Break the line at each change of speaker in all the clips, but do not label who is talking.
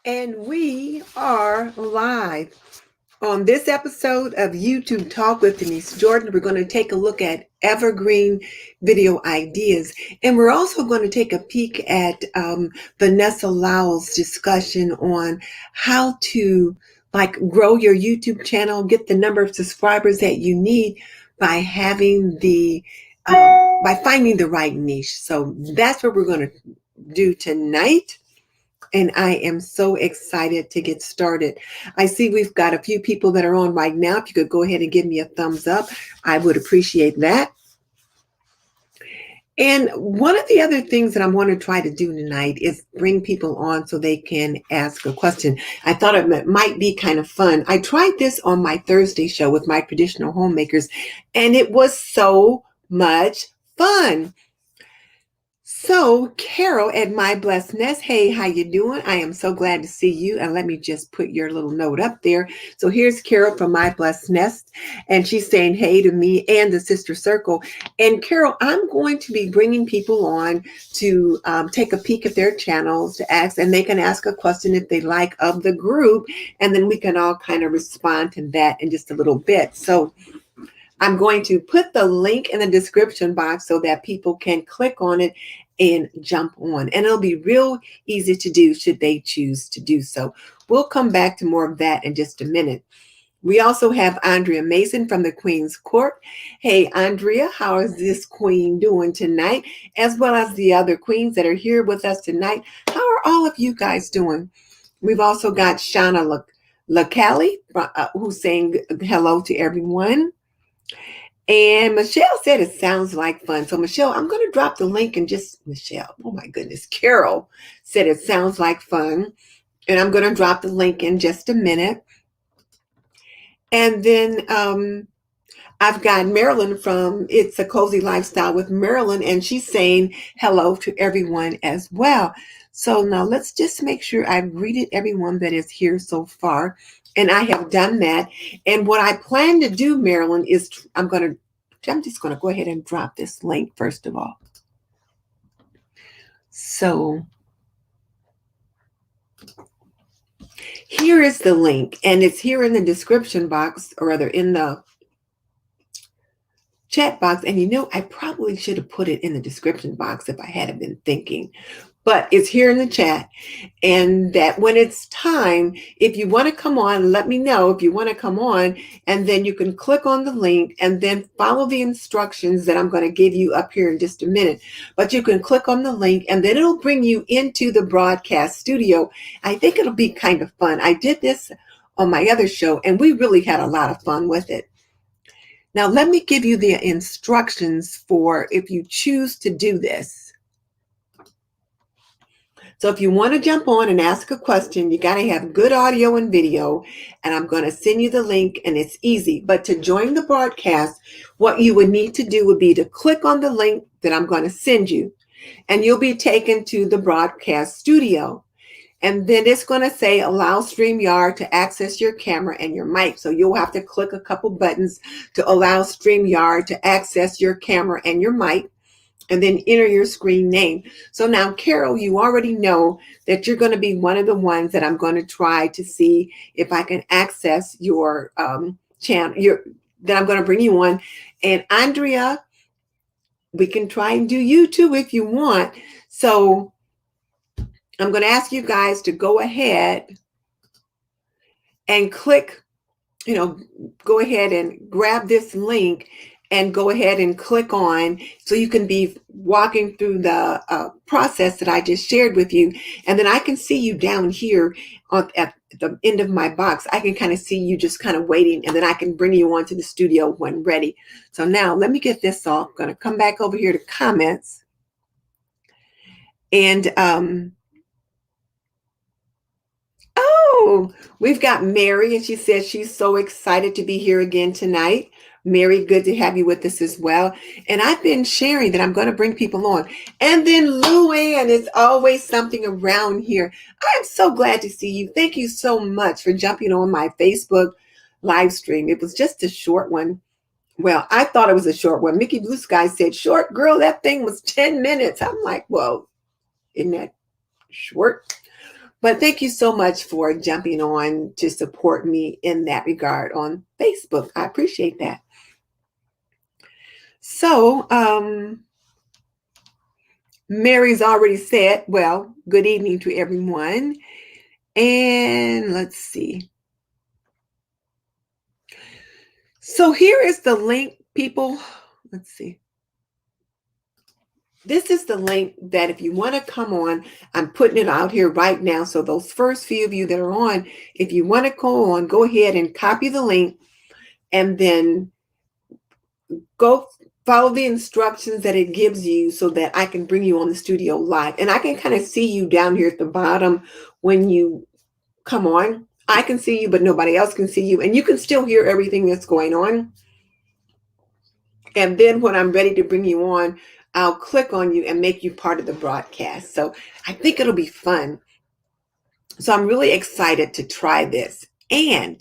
And we are live on this episode of YouTube Talk with Denise Jordan. We're going to take a look at evergreen video ideas. And we're also going to take a peek at Vanessa Lowell's discussion on how to grow your YouTube channel, get the number of subscribers that you need by having by finding the right niche. So that's what we're going to do tonight. And I am so excited to get started. I see we've got a few people that are on right now. If you could go ahead and give me a thumbs up, I would appreciate that. And one of the other things that I want to try to do tonight is bring people on so they can ask a question. I thought it might be kind of fun. I tried this on my Thursday show with my traditional homemakers, and it was so much fun. So Carol at My Blessed Nest, hey, how you doing? I am so glad to see you. And let me just put your little note up there. So here's Carol from My Blessed Nest, and she's saying hey to me and the Sister Circle. And Carol, I'm going to be bringing people on to take a peek at their channels to ask, and they can ask a question if they like of the group, and then we can all kind of respond to that in just a little bit. So I'm going to put the link in the description box so that people can click on it and jump on. And it'll be real easy to do should they choose to do so. We'll come back to more of that in just a minute. We also have Andrea Mason from the Queen's Court. Hey, Andrea, how is this queen doing tonight? As well as the other queens that are here with us tonight. How are all of you guys doing? We've also got Shauna LaCallie, who's saying hello to everyone. And Michelle said it sounds like fun. So Michelle, I'm going to drop the link and Michelle, oh my goodness. Carol said it sounds like fun. And I'm going to drop the link in just a minute. And then I've got Marilyn from It's a Cozy Lifestyle with Marilyn, and she's saying hello to everyone as well. So now let's just make sure I've greeted everyone that is here so far. And I have done that. And what I plan to do, Marilyn, is I'm just going to go ahead and drop this link first of all. So here is the link, and it's here in the description box, or rather in the chat box. And I probably should have put it in the description box if I hadn't been thinking. But it's here in the chat, and that when it's time, if you want to come on, let me know if you want to come on, and then you can click on the link and then follow the instructions that I'm going to give you up here in just a minute. But you can click on the link, and then it'll bring you into the broadcast studio. I think it'll be kind of fun. I did this on my other show, and we really had a lot of fun with it. Now, let me give you the instructions for if you choose to do this. So if you want to jump on and ask a question, you got to have good audio and video, and I'm going to send you the link, and it's easy. But to join the broadcast, what you would need to do would be to click on the link that I'm going to send you, and you'll be taken to the broadcast studio. And then it's going to say allow StreamYard to access your camera and your mic. So you'll have to click a couple buttons to allow StreamYard to access your camera and your mic, and then enter your screen name. So now, Carol, you already know that you're going to be one of the ones that I'm going to try to see if I can access your channel, that I'm going to bring you on. And Andrea, we can try and do YouTube if you want. So I'm going to ask you guys to go ahead and click, go ahead and grab this link and go ahead and click on, so you can be walking through the process that I just shared with you. And then I can see you down here at the end of my box. I can kind of see you just kind of waiting, and then I can bring you onto the studio when ready. So now let me get this off. I'm going to come back over here to comments. And we've got Mary, and she says she's so excited to be here again tonight. Mary, good to have you with us as well. And I've been sharing that I'm going to bring people on. And then Luann, is always something around here. I'm so glad to see you. Thank you so much for jumping on my Facebook live stream. It was just a short one. Well, I thought it was a short one. Mickey Blue Sky said, short girl, that thing was 10 minutes. I'm like, well, isn't that short? But thank you so much for jumping on to support me in that regard on Facebook. I appreciate that. So, Mary's already said, well, good evening to everyone. And let's see. So here is the link, people. Let's see. This is the link that if you want to come on, I'm putting it out here right now. So those first few of you that are on, if you want to go on, go ahead and copy the link and then go follow the instructions that it gives you so that I can bring you on the studio live. And I can kind of see you down here at the bottom when you come on. I can see you, but nobody else can see you. And you can still hear everything that's going on. And then when I'm ready to bring you on, I'll click on you and make you part of the broadcast. So I think it'll be fun. So I'm really excited to try this. And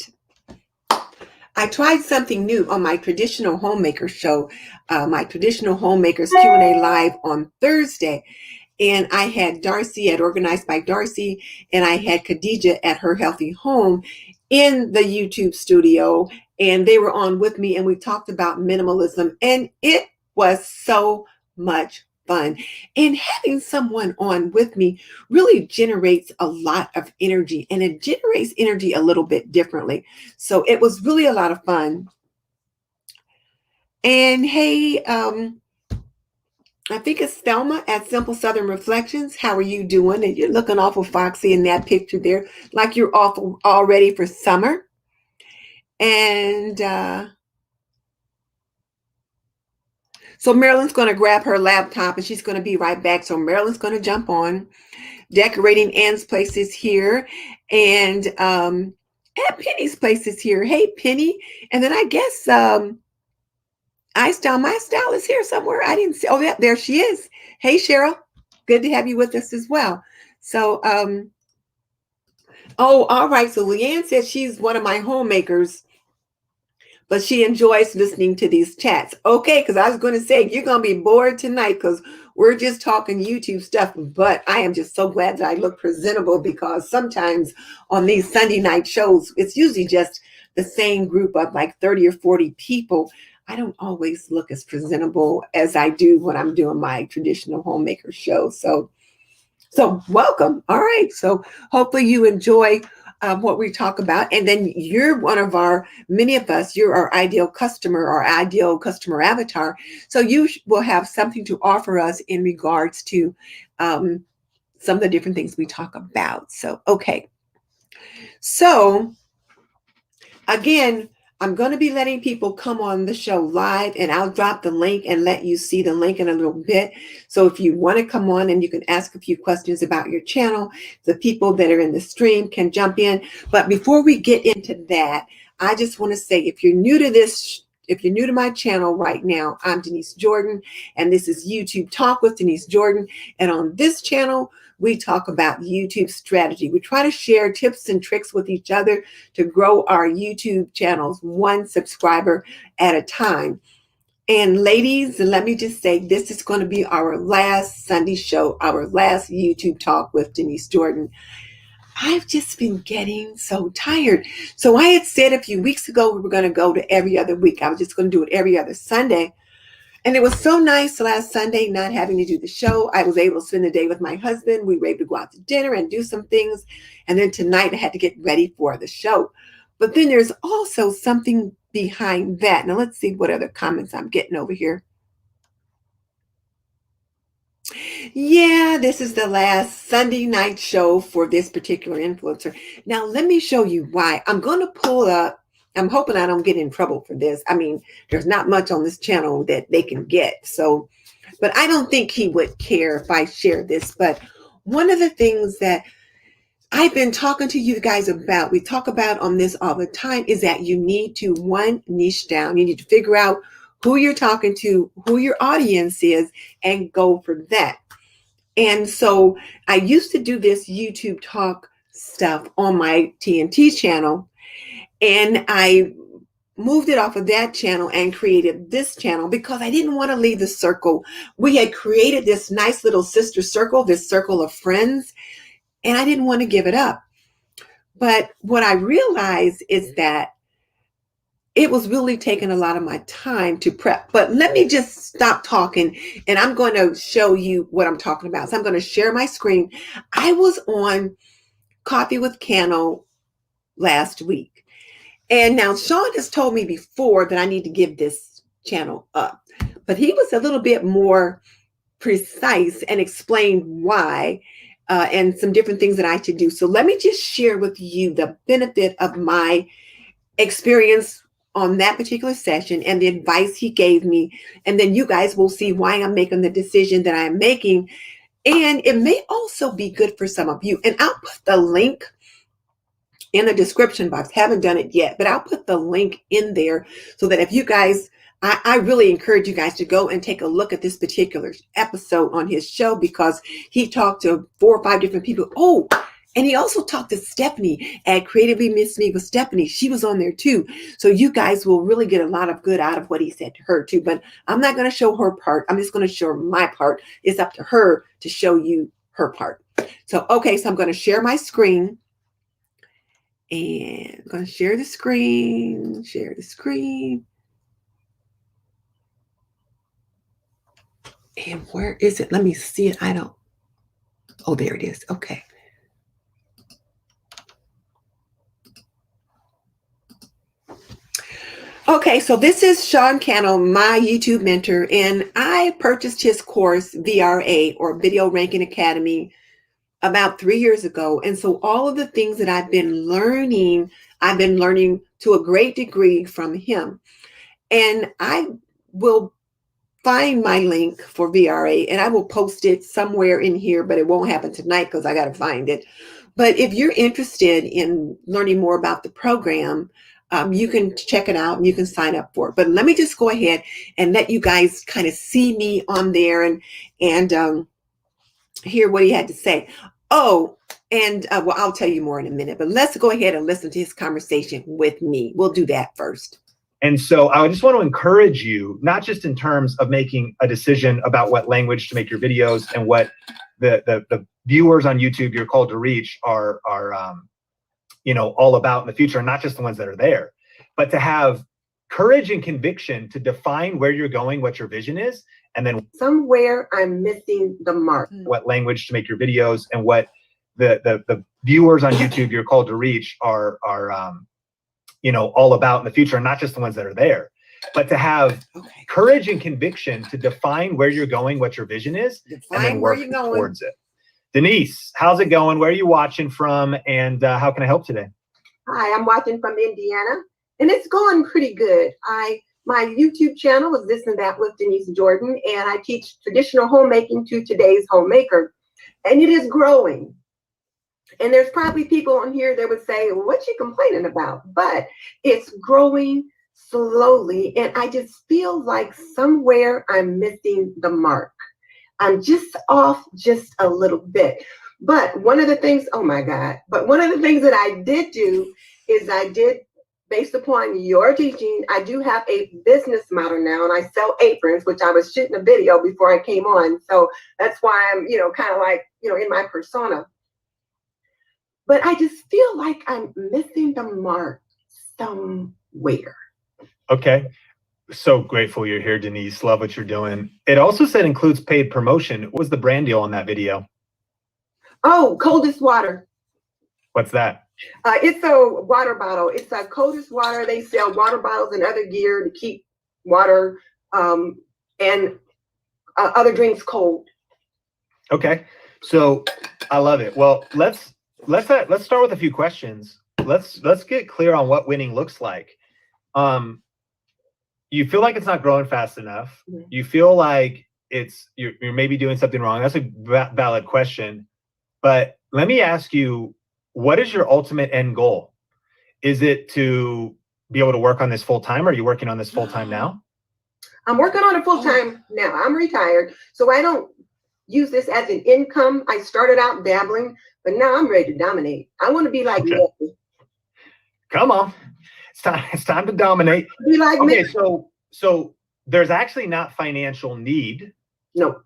I tried something new on my traditional homemaker show, my traditional homemakers Q&A live on Thursday. And I had Darcy at Organized by Darcy, and I had Khadija at Her Healthy Home in the YouTube studio. And they were on with me, and we talked about minimalism. And it was so much fun. And having someone on with me really generates a lot of energy, and it generates energy a little bit differently. So it was really a lot of fun. And hey, I think it's Thelma at Simple Southern Reflections. How are you doing? And you're looking awful foxy in that picture there, like you're all ready for summer. And so Marilyn's going to grab her laptop and she's going to be right back. So Marilyn's going to jump on. Decorating Ann's place is here. And at Penny's place is here. Hey, Penny. And then I guess my style is here somewhere. I didn't see. Oh, yeah, there she is. Hey, Cheryl. Good to have you with us as well. So, oh, all right. So Leanne says she's one of my homemakers, but she enjoys listening to these chats. Okay, because I was going to say, you're going to be bored tonight because we're just talking YouTube stuff. But I am just so glad that I look presentable, because sometimes on these Sunday night shows, it's usually just the same group of like 30 or 40 people. I don't always look as presentable as I do when I'm doing my traditional homemaker show. So welcome. All right. So hopefully you enjoy what we talk about. And then you're one of many of us, you're our ideal customer avatar. So you will have something to offer us in regards to some of the different things we talk about. So, okay. So again, I'm going to be letting people come on the show live, and I'll drop the link and let you see the link in a little bit. So if you want to come on and you can ask a few questions about your channel, the people that are in the stream can jump in. But before we get into that, I just want to say, if you're new to my channel right now, I'm Denise Jordan, and this is YouTube Talk with Denise Jordan. And on this channel, we talk about YouTube strategy. We try to share tips and tricks with each other to grow our YouTube channels one subscriber at a time. And ladies, let me just say, this is going to be our last Sunday show, our last YouTube Talk with Denise Jordan. I've just been getting so tired. So I had said a few weeks ago we were going to go to every other week. I was just going to do it every other Sunday. And it was so nice last Sunday not having to do the show. I was able to spend the day with my husband. We were able to go out to dinner and do some things. And then tonight I had to get ready for the show. But then there's also something behind that. Now let's see what other comments I'm getting over here. Yeah, this is the last Sunday night show for this particular influencer. Now let me show you why. I'm going to pull up. I'm hoping I don't get in trouble for this. I mean, there's not much on this channel that they can get. So, but I don't think he would care if I share this. But one of the things that I've been talking to you guys about, we talk about on this all the time, is that you need to niche down. You need to figure out who you're talking to, who your audience is, and go for that. And so I used to do this YouTube Talk stuff on my TNT channel. And I moved it off of that channel and created this channel because I didn't want to leave the circle. We had created this nice little sister circle, this circle of friends. and I didn't want to give it up. But what I realized is that it was really taking a lot of my time to prep. But let me just stop talking, and I'm going to show you what I'm talking about. So I'm going to share my screen. I was on Coffee with Cano last week. And now Sean has told me before that I need to give this channel up. But he was a little bit more precise and explained why and some different things that I should do. So let me just share with you the benefit of my experience on that particular session and the advice he gave me. And then you guys will see why I'm making the decision that I'm making. And it may also be good for some of you. And I'll put the link in the description box. Haven't done it yet, but I'll put the link in there so that if you guys, I really encourage you guys to go and take a look at this particular episode on his show, because he talked to 4 or 5 different people. Oh, and he also talked to Stephanie at Creatively Miss Me with Stephanie. She was on there too. So you guys will really get a lot of good out of what he said to her too. But I'm not going to show her part. I'm just going to show my part. It's up to her to show you her part. So, okay, so I'm going to share my screen. And I'm going to share the screen. And where is it? Let me see it. Oh, there it is. Okay. Okay, so this is Sean Cano, my YouTube mentor, and I purchased his course, VRA, or Video Ranking Academy, about 3 years ago. And so all of the things that I've been learning to a great degree from him. And I will find my link for VRA and I will post it somewhere in here, but it won't happen tonight because I got to find it. But if you're interested in learning more about the program, you can check it out and you can sign up for it. But let me just go ahead and let you guys kind of see me on there and hear what he had to say. Oh, and well, I'll tell you more in a minute, but let's go ahead and listen to his conversation with me. We'll do that first.
And so I just want to encourage you, not just in terms of making a decision about what language to make your videos and what the viewers on YouTube you're called to reach are all about in the future, and not just the ones that are there, but to have courage and conviction to define where you're going, what your vision is, and then
somewhere I'm missing the mark.
What language to make your videos and what the viewers on YouTube you're called to reach are all about in the future, and not just the ones that are there, but to have courage and conviction to define where you're going, what your vision is, and then work towards it. Denise, how's it going? Where are you watching from, and how can I help today?
Hi, I'm watching from Indiana, and it's going pretty good. My YouTube channel is This and That with Denise Jordan, and I teach traditional homemaking to today's homemaker, and it is growing. And there's probably people on here that would say, well, what's she complaining about? But it's growing slowly, and I just feel like somewhere I'm missing the mark. I'm just off just a little bit. But one of the things, oh my God, but one of the things that I did do is based upon your teaching, I do have a business model now, and I sell aprons, which I was shooting a video before I came on. So that's why I'm, kind of like, in my persona. But I just feel like I'm missing the mark somewhere.
Okay. So grateful you're here, Denise. Love what you're doing. It also said includes paid promotion. What was the brand deal on that video?
Oh, Coldest Water.
What's that?
It's a water bottle. It's a Coldest Water. They sell water bottles and other gear to keep water and other drinks cold. Okay.
So I love it. Well, let's start with a few questions. Let's get clear on what winning looks like. You feel like it's not growing fast enough. Mm-hmm. You feel like you're maybe doing something wrong. That's a valid question. But let me ask you, what is your ultimate end goal? Is it to be able to work on this full time? Are you working on this full time now?
I'm working on it full time now. I'm retired, so I don't use this as an income. I started out dabbling, but now I'm ready to dominate. I want to be like me.
Come on. It's time to dominate.
Be like me.
So there's actually not financial need.
No.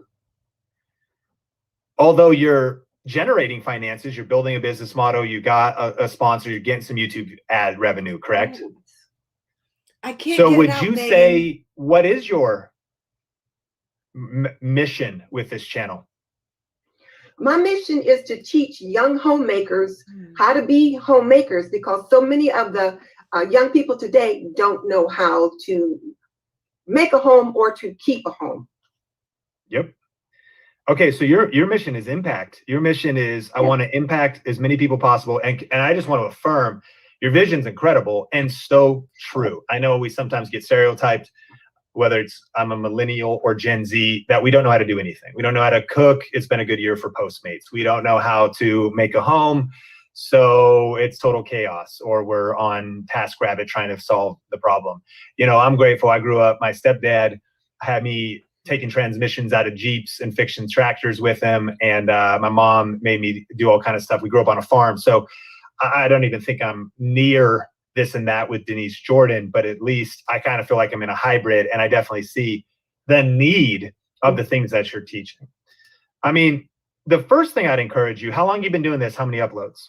Although you're generating finances. You're building a business model. You got a sponsor. You're getting some YouTube ad revenue, correct?
I can't.
So
get
would
it out,
you
Megan.
say, what is your mission with this channel?
My mission is to teach young homemakers how to be homemakers, because so many of the young people today don't know how to make a home or to keep a home.
Yep. Okay, so your mission is impact. Your mission is, I want to impact as many people possible. And I just want to affirm your vision's incredible and so true. I know we sometimes get stereotyped, whether it's I'm a millennial or Gen Z, that we don't know how to do anything. We don't know how to cook. It's been a good year for Postmates. We don't know how to make a home. So it's total chaos, or we're on TaskRabbit trying to solve the problem. You know, I'm grateful. I grew up, my stepdad had me taking transmissions out of Jeeps and fixing tractors with him. And my mom made me do all kind of stuff. We grew up on a farm. So I don't even think I'm near this and that with Denise Jordan, but at least I kind of feel like I'm in a hybrid, and I definitely see the need of the things that you're teaching. I mean, the first thing I'd encourage you, how long have you been doing this? How many uploads?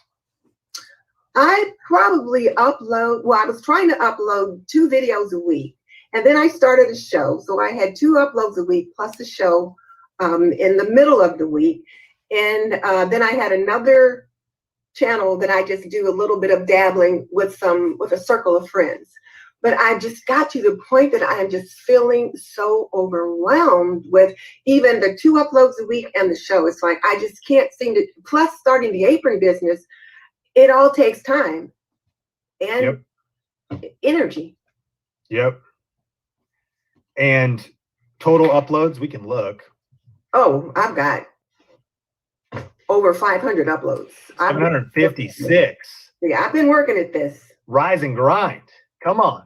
I probably upload, well, I was trying to upload 2 videos a week, and then I started a show. So I had 2 uploads a week plus a show in the middle of the week. And then I had another channel that I just do a little bit of dabbling with a circle of friends. But I just got to the point that I am just feeling so overwhelmed with even the 2 uploads a week and the show. It's like I just can't seem to, plus starting the apron business, it all takes time and energy.
Yep. And total uploads, we can look.
Oh, I've got over 500 uploads.
756.
Yeah, I've been working at this.
Rise and grind. Come on.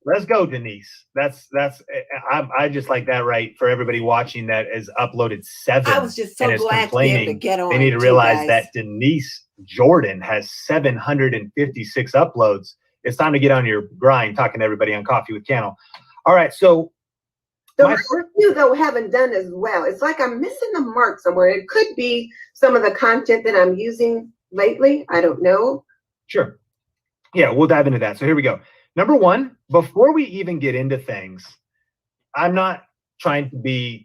Let's go, Denise. I just like that, right? For everybody watching that has uploaded 7.
I was just so glad to be able to get on.
They need to realize that Denise Jordan has 756 uploads. It's time to get on your grind, talking to everybody on Coffee with Cannell. All right, so
the rest of you, though, haven't done as well. It's like I'm missing the mark somewhere. It could be some of the content that I'm using lately. I don't know.
Sure. Yeah, we'll dive into that. So here we go. Number 1, before we even get into things, I'm not trying to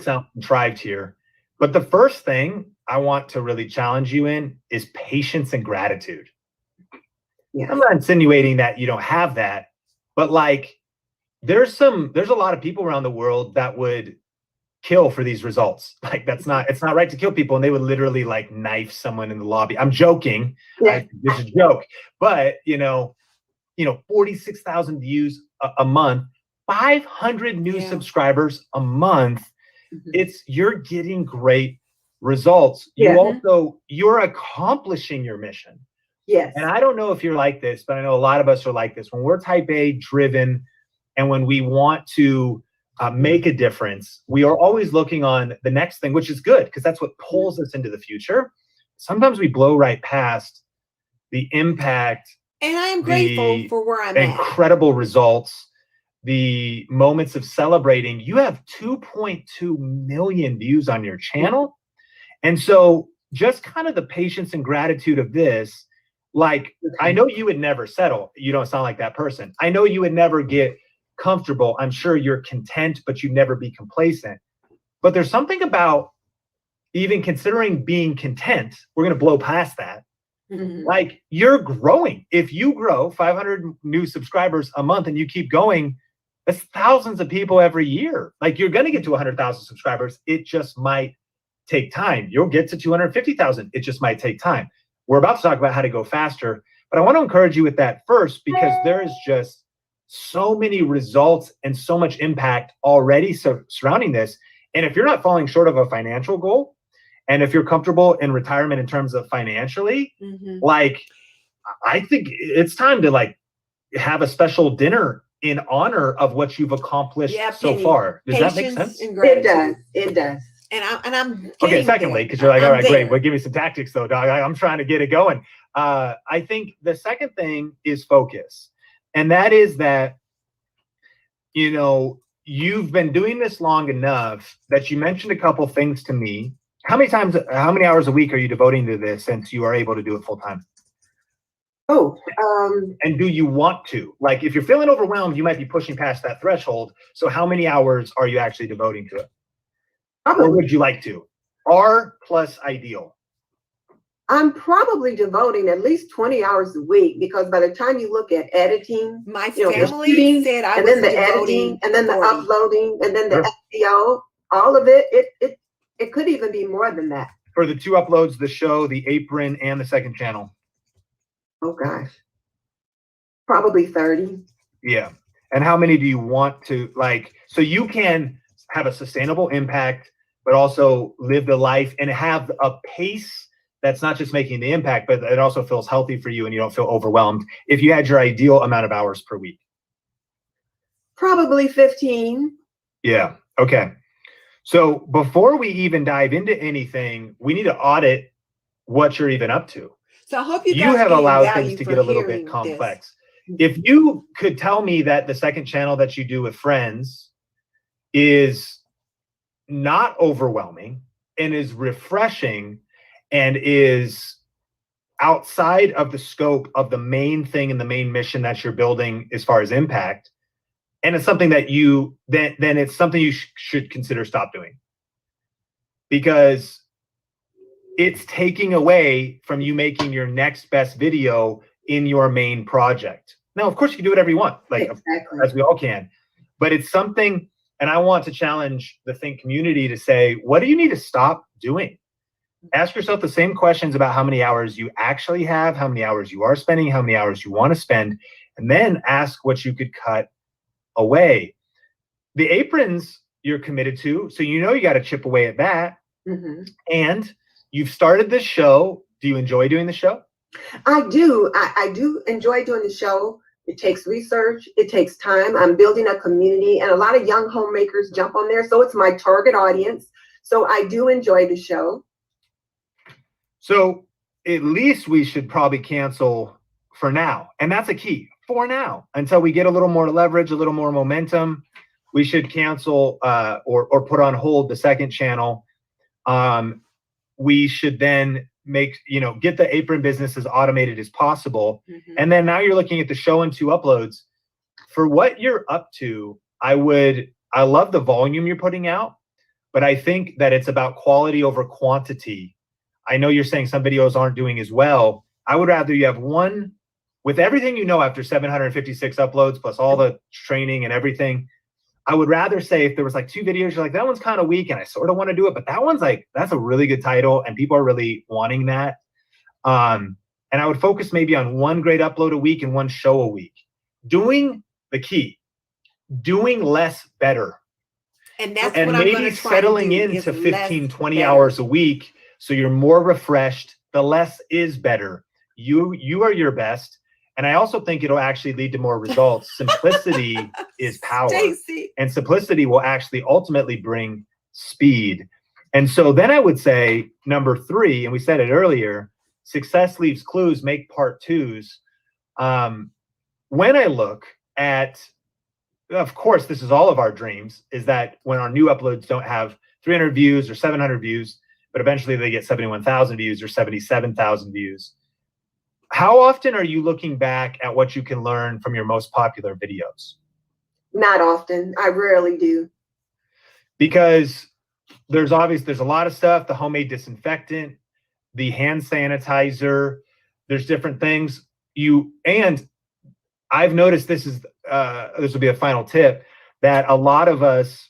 sound contrived here, but the first thing I want to really challenge you in is patience and gratitude. Yeah. I'm not insinuating that you don't have that, but like there's a lot of people around the world that would kill for these results. Like it's not right to kill people, and they would literally like knife someone in the lobby. I'm joking. Yeah. This is a joke, but you know, 46,000 views a month, 500 new subscribers a month. You're getting great results. You're accomplishing your mission.
Yes.
And I don't know if you're like this, but I know a lot of us are like this. When we're type A driven and when we want to make a difference, we are always looking on the next thing, which is good because that's what pulls us into the future. Sometimes we blow right past the impact.
And I am grateful for where I'm
incredible results, the moments of celebrating. You have 2.2 million views on your channel. And so just kind of the patience and gratitude of this, like, I know you would never settle. You don't sound like that person. I know you would never get comfortable. I'm sure you're content, but you'd never be complacent. But there's something about even considering being content. We're going to blow past that. Like you're growing. If you grow 500 new subscribers a month and you keep going, that's thousands of people every year. Like you're going to get to 100,000 subscribers. It just might take time. You'll get to 250,000. It just might take time. We're about to talk about how to go faster, but I want to encourage you with that first, because there is just so many results and so much impact already surrounding this. And if you're not falling short of a financial goal, and if you're comfortable in retirement in terms of financially, like, I think it's time to like have a special dinner in honor of what you've accomplished so far. Does that make sense?
It does. It does.
And I'm
okay. Secondly, because you're like, all right, great. Well, give me some tactics though, dog. I'm trying to get it going. I think the second thing is focus, and that is that, you've been doing this long enough that you mentioned a couple things to me how many hours a week are you devoting to this since you are able to do it full time?
Oh,
And do you want to? Like, if you're feeling overwhelmed, you might be pushing past that threshold. So how many hours are you actually devoting to it?
probably,
Or would you like to? R plus ideal.
I'm probably devoting at least 20 hours a week, because by the time you look at editing,
My
you know, the
family
shooting,
said I
and
was
then the
devoting
editing, and then the
40.
uploading, and then the
Sure.
SEO, all of it, it could even be more than that.
For the 2 uploads, the show, the apron, and the second channel.
Oh gosh, probably 30.
Yeah. And how many do you want to, like, so you can have a sustainable impact, but also live the life and have a pace that's not just making the impact, but it also feels healthy for you and you don't feel overwhelmed if you had your ideal amount of hours per week?
Probably 15.
Yeah. Okay. So before we even dive into anything, we need to audit what you're even up to.
So I hope you
You
guys
have
gain
allowed
value
things to
for
get a little
hearing
bit
this.
complex. If you could tell me that the second channel that you do with friends is not overwhelming and is refreshing and is outside of the scope of the main thing and the main mission that you're building as far as impact, and it's something that you then it's something you should consider stop doing, because it's taking away from you making your next best video in your main project. Now, of course, you can do whatever you want, like
Exactly.
as we all can, but it's something, and I want to challenge the Think community to say, what do you need to stop doing? Ask yourself the same questions about how many hours you actually have, how many hours you are spending, how many hours you want to spend, and then ask what you could cut away. The aprons you're committed to, so you know you got to chip away at that.
Mm-hmm.
And you've started this show. Do you enjoy doing the show?
I do. I do enjoy doing the show. It takes research. It takes time. I'm building a community, and a lot of young homemakers jump on there. So it's my target audience. So I do enjoy the show.
So at least we should probably cancel for now. And that's a key, for now, until we get a little more leverage, a little more momentum. We should cancel or put on hold the second channel. We should then get the apron business as automated as possible.
Mm-hmm.
And then now you're looking at the show and 2 uploads. For what you're up to, I love the volume you're putting out, but I think that it's about quality over quantity. I know you're saying some videos aren't doing as well. I would rather you have one with everything you know after 756 uploads plus all the training and everything. I would rather say if there was like 2 videos, you're like, that one's kind of weak and I sort of want to do it, but that one's like, that's a really good title and people are really wanting that. And I would focus maybe on 1 great upload a week and 1 show a week. Doing less better.
And that's
and
what I'm
maybe
going to try
settling
to do,
into
is
15,
less
20
better.
hours a week. So you're more refreshed. The less is better. You are your best. And I also think it'll actually lead to more results. Simplicity is power.
Stacey.
And simplicity will actually ultimately bring speed. And so then I would say number 3, and we said it earlier, success leaves clues, make part 2s. When I look at, of course, this is all of our dreams, is that when our new uploads don't have 300 views or 700 views, but eventually they get 71,000 views or 77,000 views. How often are you looking back at what you can learn from your most popular videos?
Not often. I rarely do.
Because there's a lot of stuff, the homemade disinfectant, the hand sanitizer, there's different things. And I've noticed this will be a final tip, that a lot of us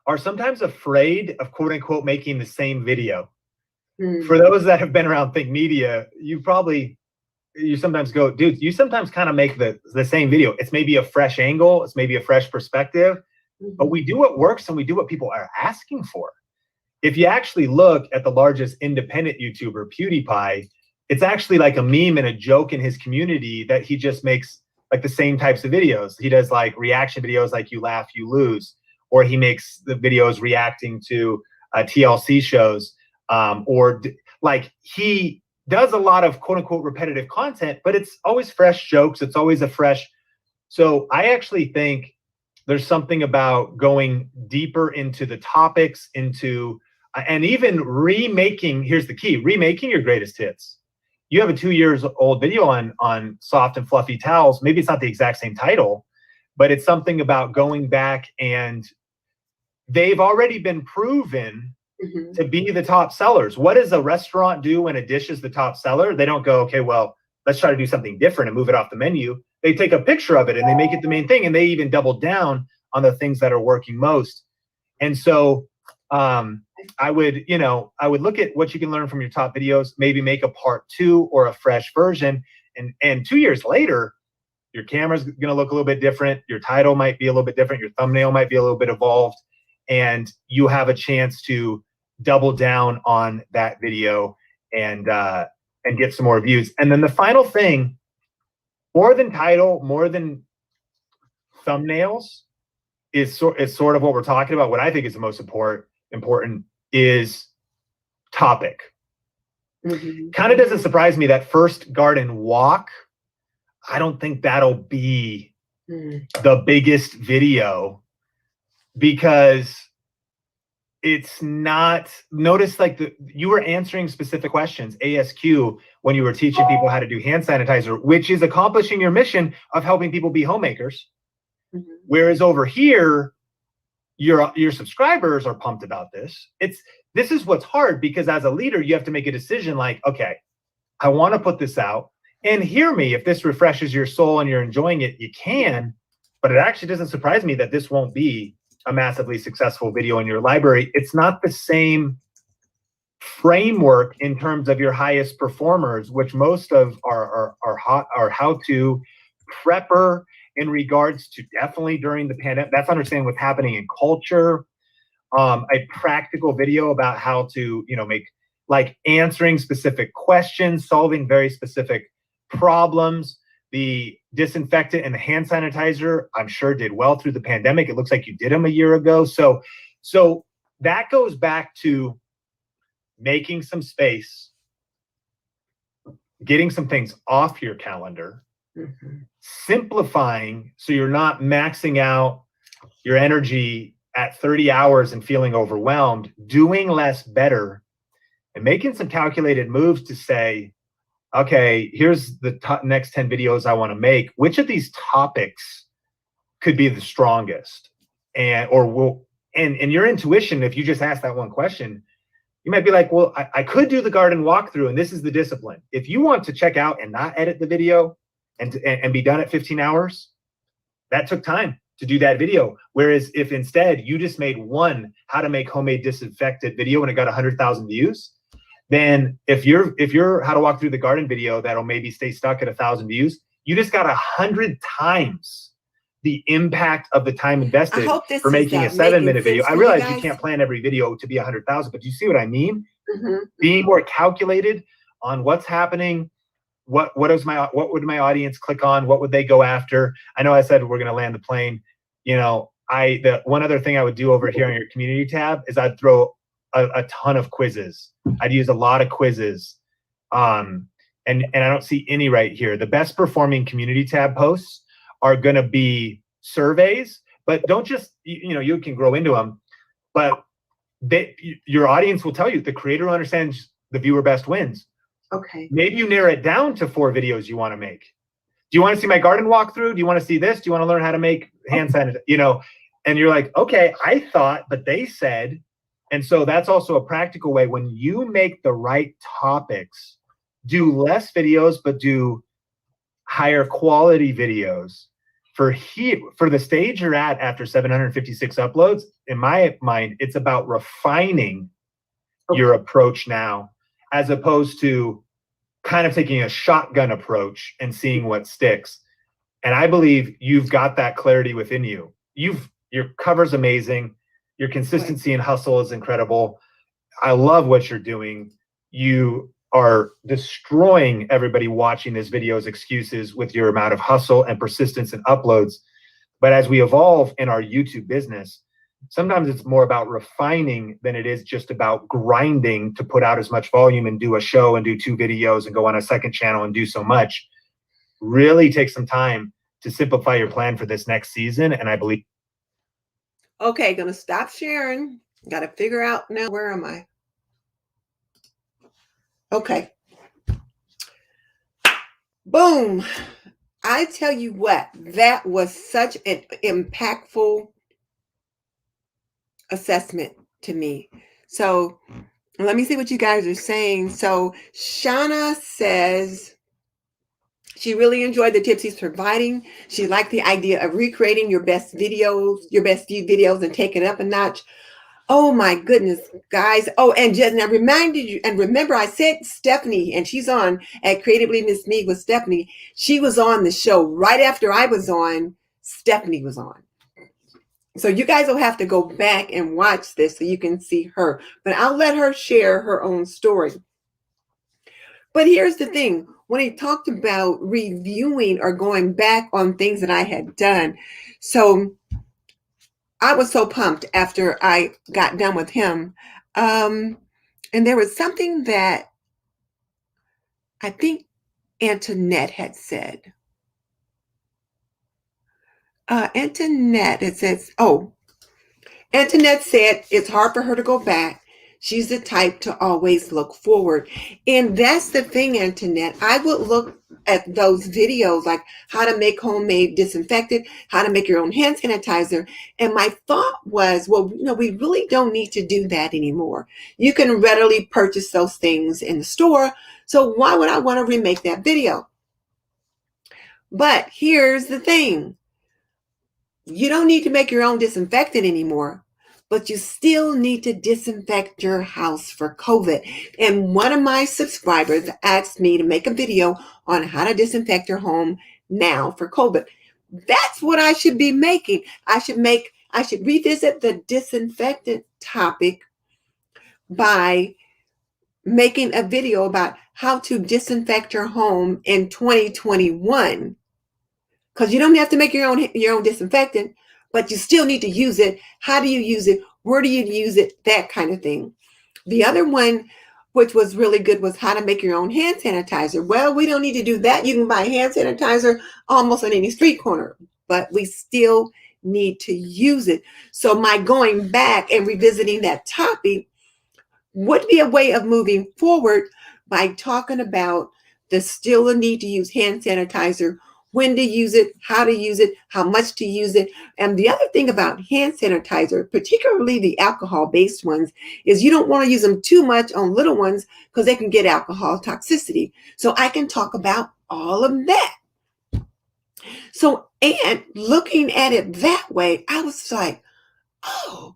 are sometimes afraid of quote unquote making the same video. For those that have been around Think Media, you sometimes go, dude, you sometimes kind of make the same video. It's maybe a fresh angle, it's maybe a fresh perspective, but we do what works and we do what people are asking for. If you actually look at the largest independent YouTuber, PewDiePie, it's actually like a meme and a joke in his community that he just makes like the same types of videos. He does like reaction videos like You Laugh, You Lose, or he makes the videos reacting to TLC shows. Like he does a lot of quote unquote repetitive content, but it's always fresh jokes. It's always so I actually think there's something about going deeper into the topics, And even remaking, here's the key, remaking your greatest hits. You have a 2 years old video on soft and fluffy towels. Maybe it's not the exact same title, but it's something about going back, and they've already been proven to be the top sellers. What does a restaurant do when a dish is the top seller? They don't go, okay, well, let's try to do something different and move it off the menu. They take a picture of it and they make it the main thing, and they even double down on the things that are working most. And so I would look at what you can learn from your top videos, maybe make a part 2 or a fresh version. And 2 years later, your camera's going to look a little bit different. Your title might be a little bit different. Your thumbnail might be a little bit evolved, and you have a chance to double down on that video and get some more views. And then the final thing, more than title, more than thumbnails, is sort of what we're talking about. What I think is the most important is topic. Kind of doesn't surprise me that first garden walk, I don't think that'll be the biggest video, because it's not, notice like you were answering specific questions, ASQ, when you were teaching people how to do hand sanitizer, which is accomplishing your mission of helping people be homemakers. Whereas over here, your subscribers are pumped about this. This is what's hard, because as a leader, you have to make a decision like, okay, I want to put this out, and hear me, if this refreshes your soul and you're enjoying it, you can, but it actually doesn't surprise me that this won't be a massively successful video in your library. It's not the same framework in terms of your highest performers, which most of our how-to prepper in regards to definitely during the pandemic. That's understanding what's happening in culture. A practical video about how to, make, like, answering specific questions, solving very specific problems. The disinfectant and the hand sanitizer, I'm sure, did well through the pandemic. It looks like you did them a year ago. So that goes back to making some space, getting some things off your calendar, simplifying so you're not maxing out your energy at 30 hours and feeling overwhelmed, doing less better, and making some calculated moves to say, okay, here's the next 10 videos I want to make. Which of these topics could be the strongest? And your intuition, if you just ask that one question, you might be like, well, I could do the garden walkthrough, and this is the discipline. If you want to check out and not edit the video and be done at 15 hours, that took time to do that video. Whereas if instead you just made one how to make homemade disinfectant video and it got 100,000 views, then if you're how to walk through the garden video that'll maybe stay stuck at 1,000 views, you just got 100 times the impact of the time invested for making a 7-minute video. I realize you can't plan every video to be 100,000, but do you see what I mean? Being more calculated on what's happening. What would my audience click on? What would they go after? I know I said we're going to land the plane. The one other thing I would do over here on your community tab is I'd throw a ton of quizzes. I'd use a lot of quizzes. And I don't see any right here. The best performing community tab posts are going to be surveys, but don't just, you can grow into them, but your audience will tell you the creator who understands the viewer best wins.
Okay.
Maybe you narrow it down to 4 videos you want to make. Do you want to see my garden walkthrough? Do you want to see this? Do you want to learn how to make hand sanitizer? And you're like, okay, I thought, but they said. And so that's also a practical way. When you make the right topics, do less videos, but do higher quality videos. For the stage you're at after 756 uploads, in my mind, it's about refining your approach now, as opposed to kind of taking a shotgun approach and seeing what sticks. And I believe you've got that clarity within you. Your cover's amazing. Your consistency and hustle is incredible. I love what you're doing. You are destroying everybody watching this video's excuses with your amount of hustle and persistence and uploads. But as we evolve in our YouTube business, sometimes it's more about refining than it is just about grinding to put out as much volume and do a show and do 2 videos and go on a second channel and do so much. Really take some time to simplify your plan for this next season. And I believe.
Okay, gonna stop sharing. Got to figure out now, where am I? Okay. Boom. I tell you what, that was such an impactful assessment to me. So let me see what you guys are saying. So Shauna says she really enjoyed the tips he's providing. She liked the idea of recreating your best videos, your best few videos, and taking it up a notch. Oh my goodness, guys. Oh, and just I reminded you, and remember I said Stephanie, and she's on at Creatively Miss Me with Stephanie. She was on the show right after I was on, Stephanie was on. So you guys will have to go back and watch this so you can see her. But I'll let her share her own story. But here's the thing. When he talked about reviewing or going back on things that I had done. So I was so pumped after I got done with him. And there was something that I think Antoinette had said. Antoinette, it says, Antoinette said it's hard for her to go back. She's the type to always look forward. And that's the thing, Antoinette. I would look at those videos like how to make homemade disinfectant, how to make your own hand sanitizer. And my thought was, well, we really don't need to do that anymore. You can readily purchase those things in the store. So why would I want to remake that video? But here's the thing. You don't need to make your own disinfectant anymore, but you still need to disinfect your house for COVID. And one of my subscribers asked me to make a video on how to disinfect your home now for COVID. That's what I should be making. I should revisit the disinfectant topic by making a video about how to disinfect your home in 2021. Because you don't have to make your own disinfectant, but you still need to use it. How do you use it? Where do you use it? That kind of thing. The other one, which was really good, was how to make your own hand sanitizer. Well, we don't need to do that. You can buy hand sanitizer almost on any street corner, but we still need to use it. So my going back and revisiting that topic would be a way of moving forward by talking about the still a need to use hand sanitizer, when to use it, how much to use it. And the other thing about hand sanitizer, particularly the alcohol-based ones, is you don't want to use them too much on little ones because they can get alcohol toxicity. So I can talk about all of that. So, and looking at it that way, I was like, oh,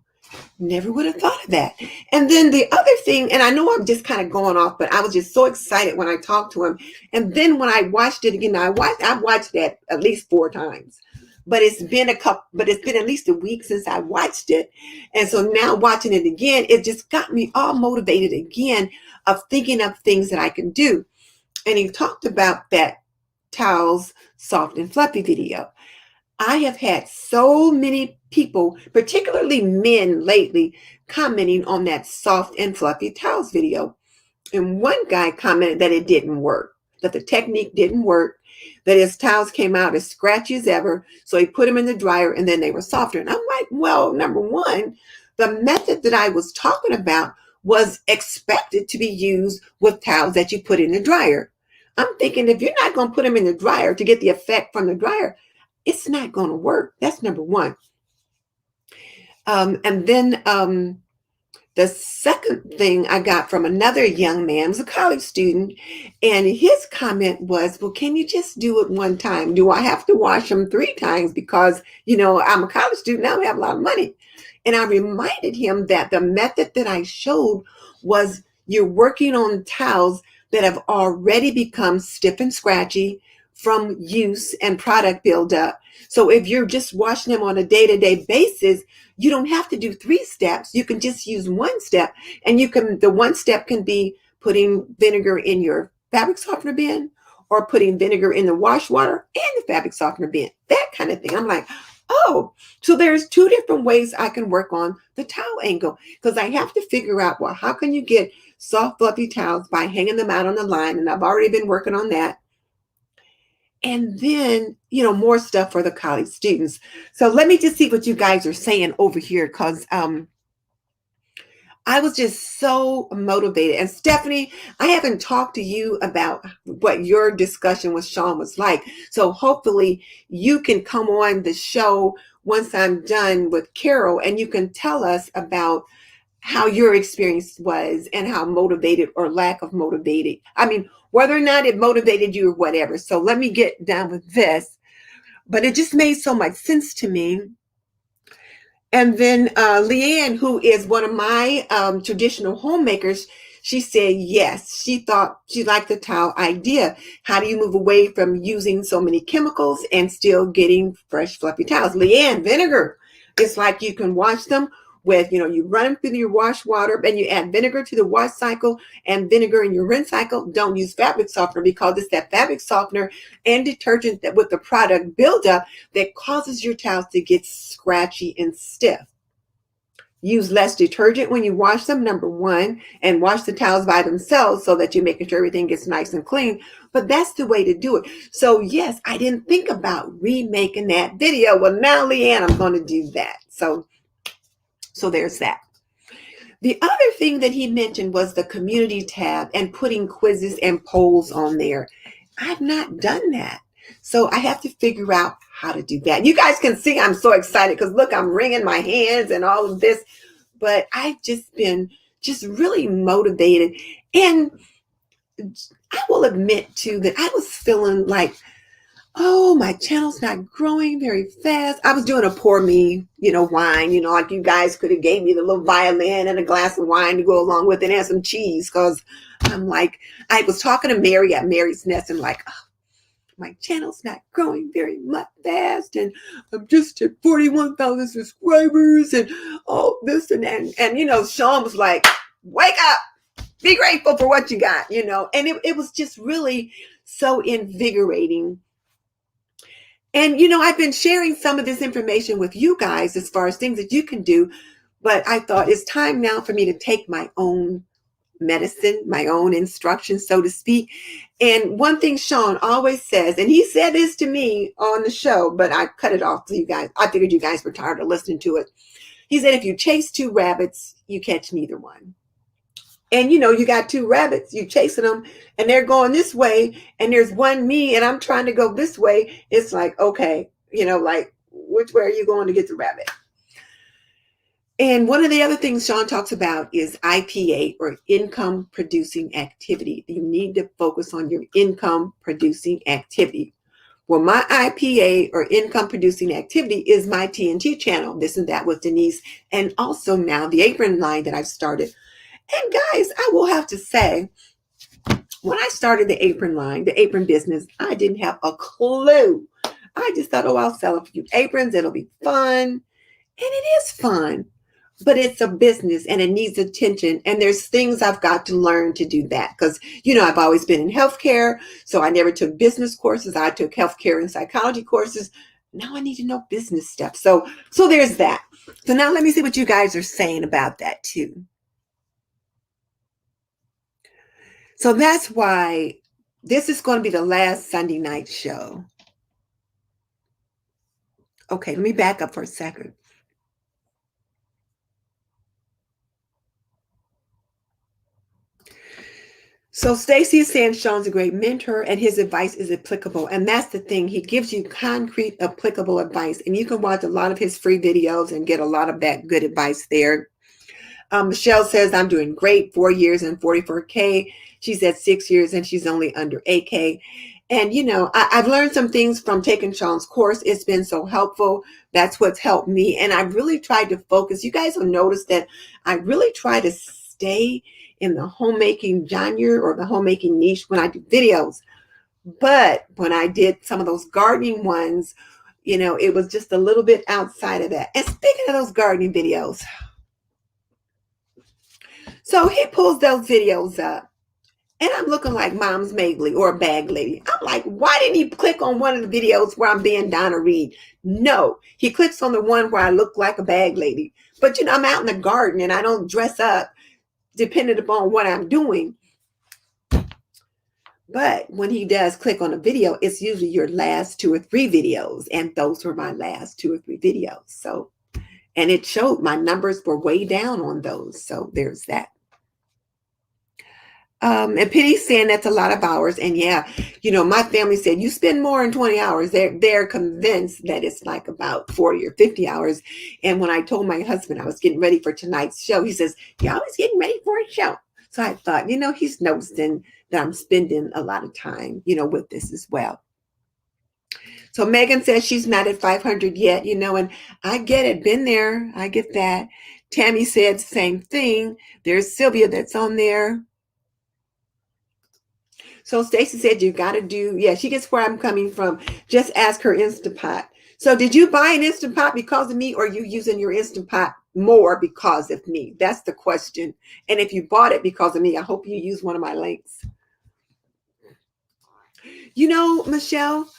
never would have thought of that. And then the other thing, and I know I'm just kind of going off, but I was just so excited when I talked to him. And then when I watched it again, I've watched that at least 4 times. But it's been at least a week since I watched it. And so now watching it again, it just got me all motivated again of thinking of things that I can do. And he talked about that towels, soft and fluffy video. I have had so many people, particularly men lately, commenting on that soft and fluffy towels video. And one guy commented that it didn't work, that the technique didn't work, that his towels came out as scratchy as ever. So he put them in the dryer and then they were softer. And I'm like, well, number one, the method that I was talking about was expected to be used with towels that you put in the dryer. I'm thinking if you're not going to put them in the dryer to get the effect from the dryer, it's not going to work. That's number one. And then the second thing I got from another young man was a college student. And his comment was, well, can you just do it one time? Do I have to wash them 3 times? Because, I'm a college student. I don't have a lot of money. And I reminded him that the method that I showed was you're working on towels that have already become stiff and scratchy from use and product buildup. So if you're just washing them on a day-to-day basis, you don't have to do 3 steps. You can just use 1 step. And the 1 step can be putting vinegar in your fabric softener bin or putting vinegar in the wash water and the fabric softener bin, that kind of thing. I'm like, oh, so there's 2 different ways I can work on the towel angle, because I have to figure out, well, how can you get soft, fluffy towels by hanging them out on the line? And I've already been working on that. And then, more stuff for the college students. So let me just see what you guys are saying over here, because I was just so motivated. And Stephanie, I haven't talked to you about what your discussion with Sean was like. So hopefully you can come on the show once I'm done with Carol and you can tell us about how your experience was and how motivated or lack of motivated. I mean, whether or not it motivated you or whatever. So let me get down with this. But it just made so much sense to me. And then Leanne, who is one of my traditional homemakers, she said yes. She thought she liked the towel idea. How do you move away from using so many chemicals and still getting fresh, fluffy towels? Leanne, vinegar. It's like you can wash them with, you run them through your wash water and you add vinegar to the wash cycle and vinegar in your rinse cycle. Don't use fabric softener because it's that fabric softener and detergent that with the product buildup that causes your towels to get scratchy and stiff. Use less detergent when you wash them, number one, and wash the towels by themselves so that you're making sure everything gets nice and clean. But that's the way to do it. So yes, I didn't think about remaking that video. Well, now, Leanne, I'm going to do that. So there's that. The other thing that he mentioned was the community tab and putting quizzes and polls on there. I've not done that. So I have to figure out how to do that. You guys can see I'm so excited because look, I'm wringing my hands and all of this, but I've just been really motivated. And I will admit too that I was feeling like, oh, my channel's not growing very fast. I was doing a pour me, wine, like you guys could have gave me the little violin and a glass of wine to go along with it and some cheese. Cause I'm like, I was talking to Mary at Mary's Nest and like, oh, my channel's not growing very much fast. And I'm just at 41,000 subscribers and all this and that. And, Sean was like, wake up, be grateful for what you got, and it was just really so invigorating. And, I've been sharing some of this information with you guys as far as things that you can do, but I thought it's time now for me to take my own medicine, my own instructions, so to speak. And one thing Sean always says, and he said this to me on the show, but I cut it off to you guys. I figured you guys were tired of listening to it. He said, if you chase two rabbits, you catch neither one. And, you got two rabbits, you chasing them and they're going this way and there's one me and I'm trying to go this way. It's like, okay, like which way are you going to get the rabbit? And one of the other things Sean talks about is IPA or income producing activity. You need to focus on your income producing activity. Well, my IPA or income producing activity is my TNT channel, This and That with Denise, and also now the apron line that I've started. And guys, I will have to say, when I started the apron line, the apron business, I didn't have a clue. I just thought, oh, I'll sell a few aprons. It'll be fun. And it is fun, but it's a business and it needs attention. And there's things I've got to learn to do that because, I've always been in healthcare. So I never took business courses. I took healthcare and psychology courses. Now I need to know business stuff. So there's that. So now let me see what you guys are saying about that too. So that's why this is going to be the last Sunday night show. Okay, let me back up for a second. So Stacy is saying Sean's a great mentor and his advice is applicable. And that's the thing. He gives you concrete, applicable advice. And you can watch a lot of his free videos and get a lot of that good advice there. Michelle says, I'm doing great, 4 years and 44K. She's at 6 years and she's only under 8K. And, I've learned some things from taking Sean's course. It's been so helpful. That's what's helped me. And I really tried to focus. You guys will notice that I really try to stay in the homemaking genre or the homemaking niche when I do videos. But when I did some of those gardening ones, it was just a little bit outside of that. And speaking of those gardening videos, so he pulls those videos up and I'm looking like Mom's Mabley or a bag lady. I'm like, why didn't he click on one of the videos where I'm being Donna Reed? No, he clicks on the one where I look like a bag lady. But, I'm out in the garden and I don't dress up depending upon what I'm doing. But when he does click on a video, it's usually your last 2 or 3 videos. And those were my last 2 or 3 videos. So And it showed my numbers were way down on those. So there's that. And Penny's saying that's a lot of hours. And yeah, my family said, you spend more than 20 hours. They're convinced that it's like about 40 or 50 hours. And when I told my husband I was getting ready for tonight's show, he says, you're always getting ready for a show. So I thought, he's noticing that I'm spending a lot of time, with this as well. So Megan says she's not at 500 yet, and I get it, been there. I get that. Tammy said the same thing. There's Sylvia that's on there. So Stacy said you got to do, she gets where I'm coming from. Just ask her Instant Pot. So did you buy an Instant Pot because of me, or are you using your Instant Pot more because of me? That's the question. And if you bought it because of me, I hope you use one of my links. Michelle,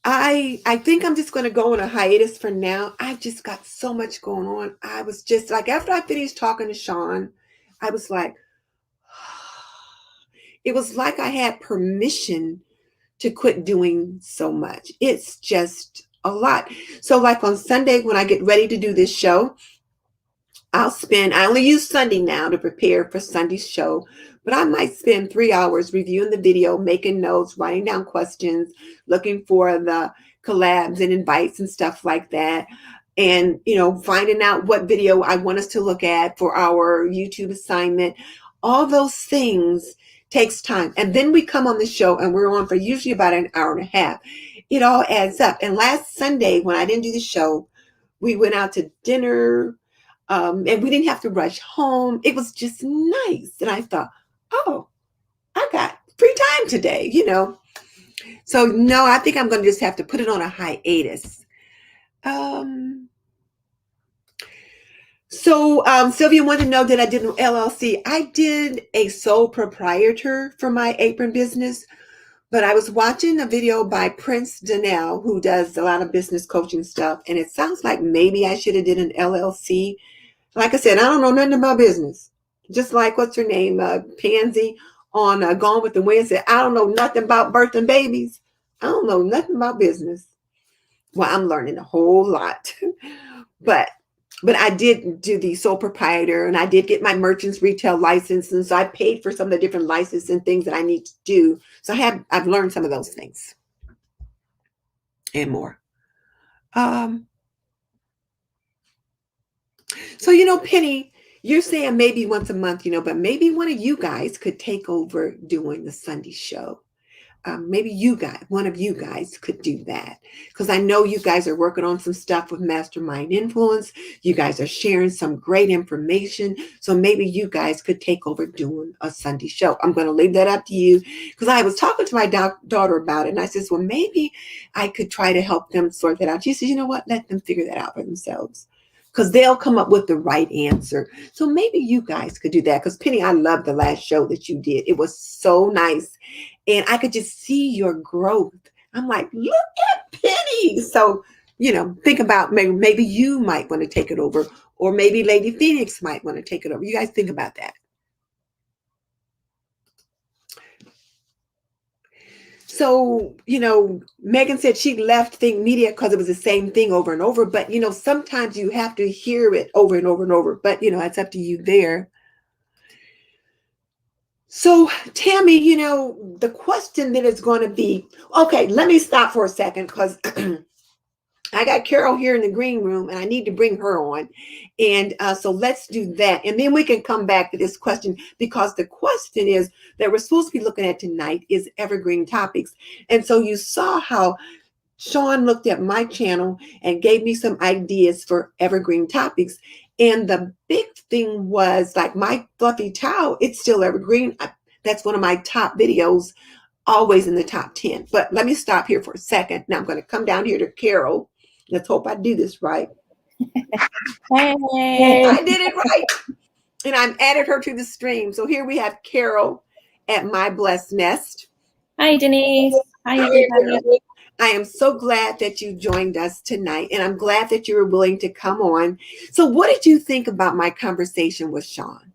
I think I'm just going to go on a hiatus for now. I've just got so much going on. I was just like, after I finished talking to Sean, I was like, it was like I had permission to quit doing so much. It's just a lot. So like on Sunday, when I get ready to do this show, I only use Sunday now to prepare for Sunday's show, but I might spend 3 hours reviewing the video, making notes, writing down questions, looking for the collabs and invites and stuff like that. And, finding out what video I want us to look at for our YouTube assignment. All those things takes time. And then we come on the show and we're on for usually about an hour and a half. It all adds up. And last Sunday, when I didn't do the show, we went out to dinner. And we didn't have to rush home. It was just nice. And I thought, oh, I got free time today, So no, I think I'm going to just have to put it on a hiatus. So Sylvia wanted to know that I did an LLC. I did a sole proprietor for my apron business, but I was watching a video by Prince Danielle, who does a lot of business coaching stuff. And it sounds like maybe I should have did an LLC. Like I said, I don't know nothing about business. Just like, what's her name? Pansy on Gone with the Wind said, I don't know nothing about birthing babies. I don't know nothing about business. Well, I'm learning a whole lot. But I did do the sole proprietor, and I did get my merchant's retail license. And so I paid for some of the different licenses and things that I need to do. So I've learned some of those things and more. So, Penny, you're saying maybe once a month, but maybe one of you guys could take over doing the Sunday show. Maybe one of you guys could do that, because I know you guys are working on some stuff with Mastermind Influence. You guys are sharing some great information. So maybe you guys could take over doing a Sunday show. I'm going to leave that up to you, because I was talking to my daughter about it. And I says, well, maybe I could try to help them sort that out. She says, you know what? Let them figure that out for themselves, because they'll come up with the right answer. So maybe you guys could do that. Because Penny, I love the last show that you did. It was so nice. And I could just see your growth. I'm like, look at Penny. So, think about maybe you might want to take it over, or maybe Lady Phoenix might want to take it over. You guys think about that. So, Megan said she left Think Media because it was the same thing over and over. But, sometimes you have to hear it over and over and over. But, it's up to you there. So, Tammy, the question that is going to be, okay, let me stop for a second, because I got Carol here in the green room and I need to bring her on. And so let's do that. And then we can come back to this question, because the question is that we're supposed to be looking at tonight is Evergreen Topics. And so you saw how Sean looked at my channel and gave me some ideas for Evergreen Topics. And the big thing was, like, my fluffy towel, it's still evergreen. That's one of my top videos, always in the top 10. But let me stop here for a second. Now I'm going to come down here to Carol. Let's hope I do this right.
Hey.
I did it right. And I'm added her to the stream. So here we have Carol at My Blessed Nest.
Hi, Denise. Hi, everybody.
I am so glad that you joined us tonight, and I'm glad that you were willing to come on. So what did you think about my conversation with Sean?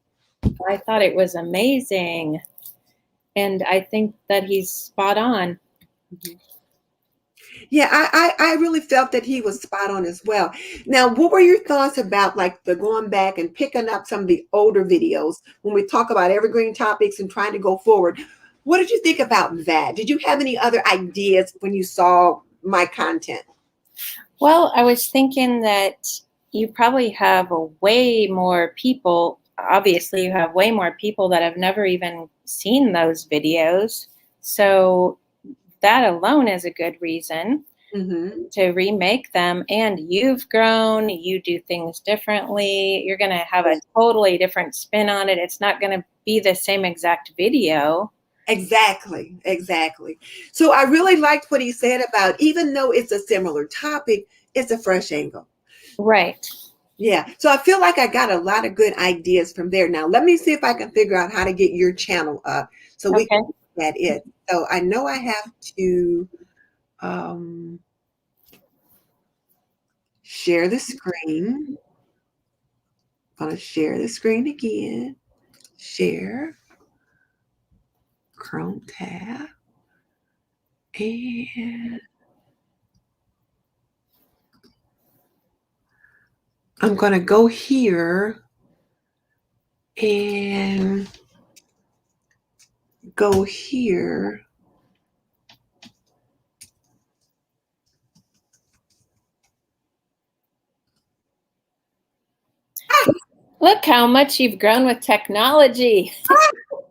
I thought it was amazing. And I think that he's spot on.
Yeah, I really felt that he was spot on as well. Now, what were your thoughts about like the going back and picking up some of the older videos when we talk about evergreen topics and trying to go forward? What did you think about that? Did you have any other ideas when you saw my content?
Well, I was thinking that you probably have way more people. Obviously, you have way more people that have never even seen those videos. So that alone is a good reason
Mm-hmm.
to remake them. And you've grown, you do things differently. You're going to have a totally different spin on it. It's not going to be the same exact video.
Exactly, exactly. So I really liked what he said about even though it's a similar topic, it's a fresh angle.
Right.
Yeah. So I feel like I got a lot of good ideas from there. Now, let me see if I can figure out how to get your channel up so we
Okay.
can look at it. So I know I have to um, share the screen. I'm going to share the screen again. Share. Chrome tab. And I'm going to go here and go here.
Look how much you've grown with technology.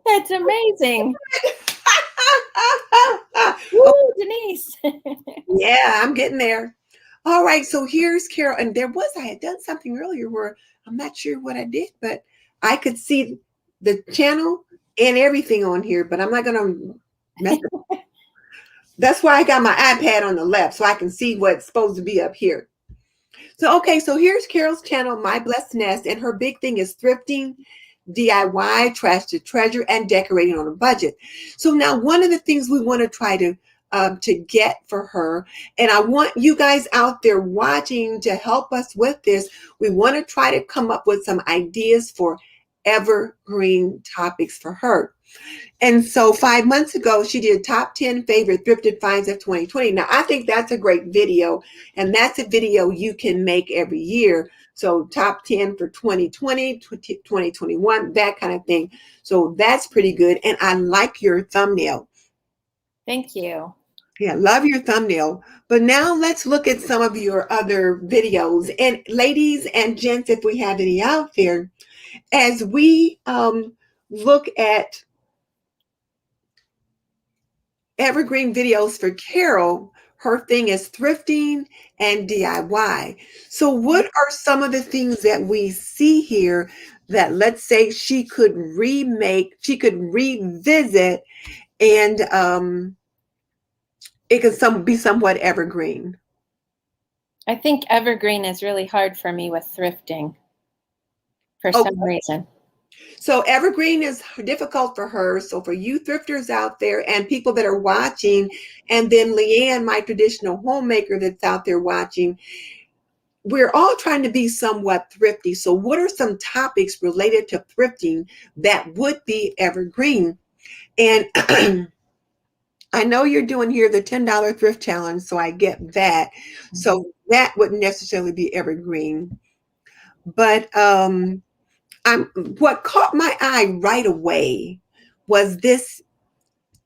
That's amazing. Woo, Denise.
Yeah, I'm getting there. All right, so here's Carol. And I had done something earlier where I'm not sure what I did, but I could see the channel and everything on here, but I'm not going to mess it up. That's why I got my iPad on the left so I can see what's supposed to be up here. So, okay, so here's Carol's channel, My Blessed Nest, and her big thing is thrifting, DIY, trash to treasure, and decorating on a budget. So now one of the things we want to try to get for her, and I want you guys out there watching to help us with this, we want to try to come up with some ideas for evergreen topics for her. And so 5 months ago, she did top 10 favorite thrifted finds of 2020. Now, I think that's a great video, and that's a video you can make every year. So top 10 for 2020, 2021, that kind of thing. So that's pretty good. And I like your thumbnail.
Thank you.
Yeah, love your thumbnail. But now let's look at some of your other videos. And ladies and gents, if we have any out there, as we look at evergreen videos for Carol, her thing is thrifting and DIY. So what are some of the things that we see here that, let's say, she could remake, she could revisit, and it could be somewhat evergreen?
I think evergreen is really hard for me with thrifting for some reason.
So evergreen is difficult for her. So for you thrifters out there and people that are watching, and then Leanne, my traditional homemaker that's out there watching, we're all trying to be somewhat thrifty. So what are some topics related to thrifting that would be evergreen? And I know you're doing here the $10 thrift challenge, so I get that. So that wouldn't necessarily be evergreen. But what caught my eye right away was this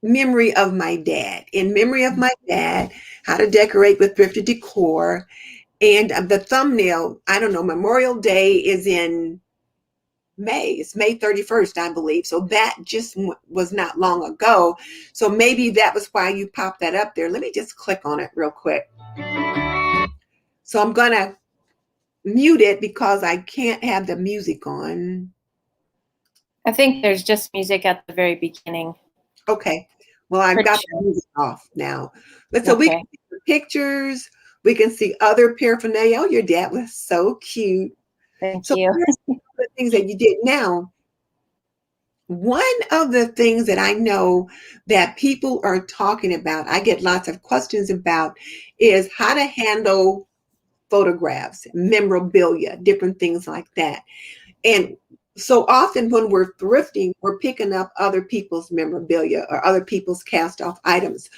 memory of my dad. In memory of my dad, how to decorate with thrifted decor. And the thumbnail, I don't know, Memorial Day is in May. It's May 31st, I believe. So that just was not long ago. So maybe that was why you popped that up there. Let me just click on it real quick. So I'm going to mute it because I can't have the music on.
I think there's just music at the very beginning.
Okay. Well, I've got the music off now. So we can see the pictures. We can see other paraphernalia. Oh, your dad was so cute.
Thank you.
The things that you did now. One of the things that I know that people are talking about, I get lots of questions about, is how to handle photographs, memorabilia, different things like that. And so often when we're thrifting, we're picking up other people's memorabilia or other people's cast off items.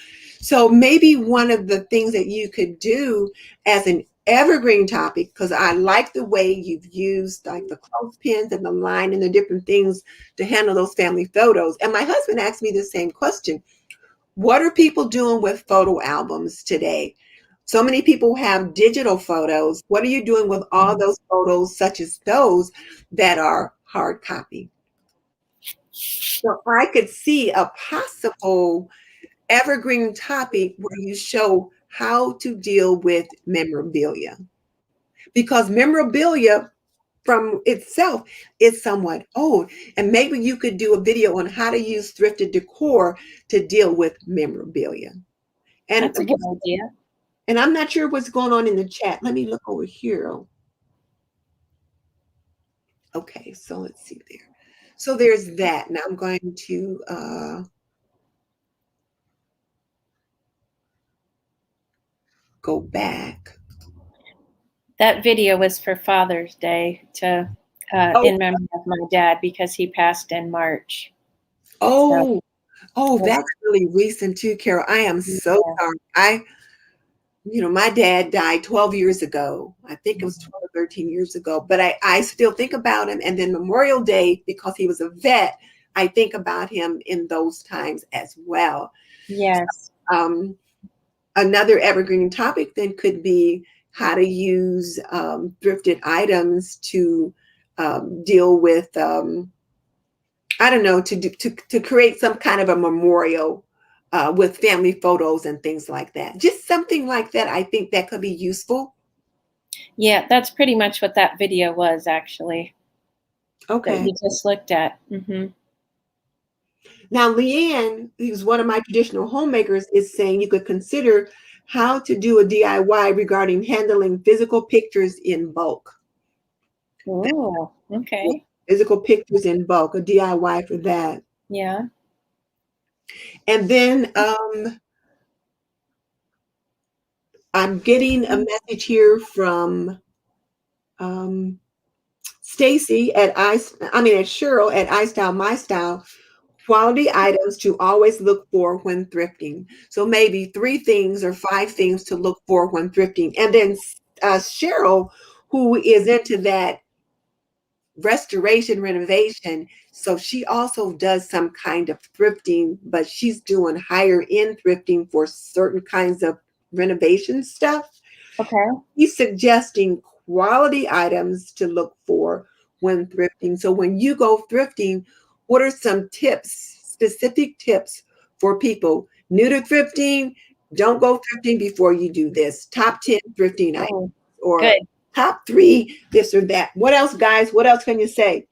So maybe one of the things that you could do as an evergreen topic, because I like the way you've used like the clothespins and the line and the different things to handle those family photos. And my husband asked me the same question. What are people doing with photo albums today? So many people have digital photos. What are you doing with all those photos, such as those that are hard copy? So I could see a possible evergreen topic where you show how to deal with memorabilia, because memorabilia from itself is somewhat old, and maybe you could do a video on how to use thrifted decor to deal with memorabilia. And
That's a good idea.
and I'm not sure what's going on in the chat. Let me look over here. Okay, so let's see there. So there's that. Now I'm going to go back.
That video was for Father's Day to in memory of my dad, because he passed in March.
Oh, that's really recent too, Carol. I am so sorry. My dad died 12 years ago. I think it was 12 or 13 years ago, but I still think about him. And then Memorial Day, because he was a vet, I think about him in those times as well.
Yes.
So, another evergreen topic then could be how to use thrifted items to deal with, I don't know, to create some kind of a memorial with family photos and things like that. Just something like that. I think that could be useful.
Yeah, that's pretty much what that video was, actually.
Okay.
That we just looked at. Mm-hmm.
Now, Leanne, who's one of my traditional homemakers, is saying you could consider how to do a DIY regarding handling physical pictures in bulk.
Oh, okay.
Physical pictures in bulk, a DIY for that.
Yeah.
And then I'm getting a message here from Stacy at Cheryl at iStyle My Style. Quality items to always look for when thrifting. So maybe 3 things or 5 things to look for when thrifting. And then Cheryl, who is into that restoration renovation, so she also does some kind of thrifting, but she's doing higher end thrifting for certain kinds of renovation stuff.
Okay.
He's suggesting quality items to look for when thrifting. So when you go thrifting, what are some tips, specific tips for people new to thrifting? Don't go thrifting before you do this. Top 10 thrifting items, or
good.
Top 3 this or that. What else, guys? What else can you say?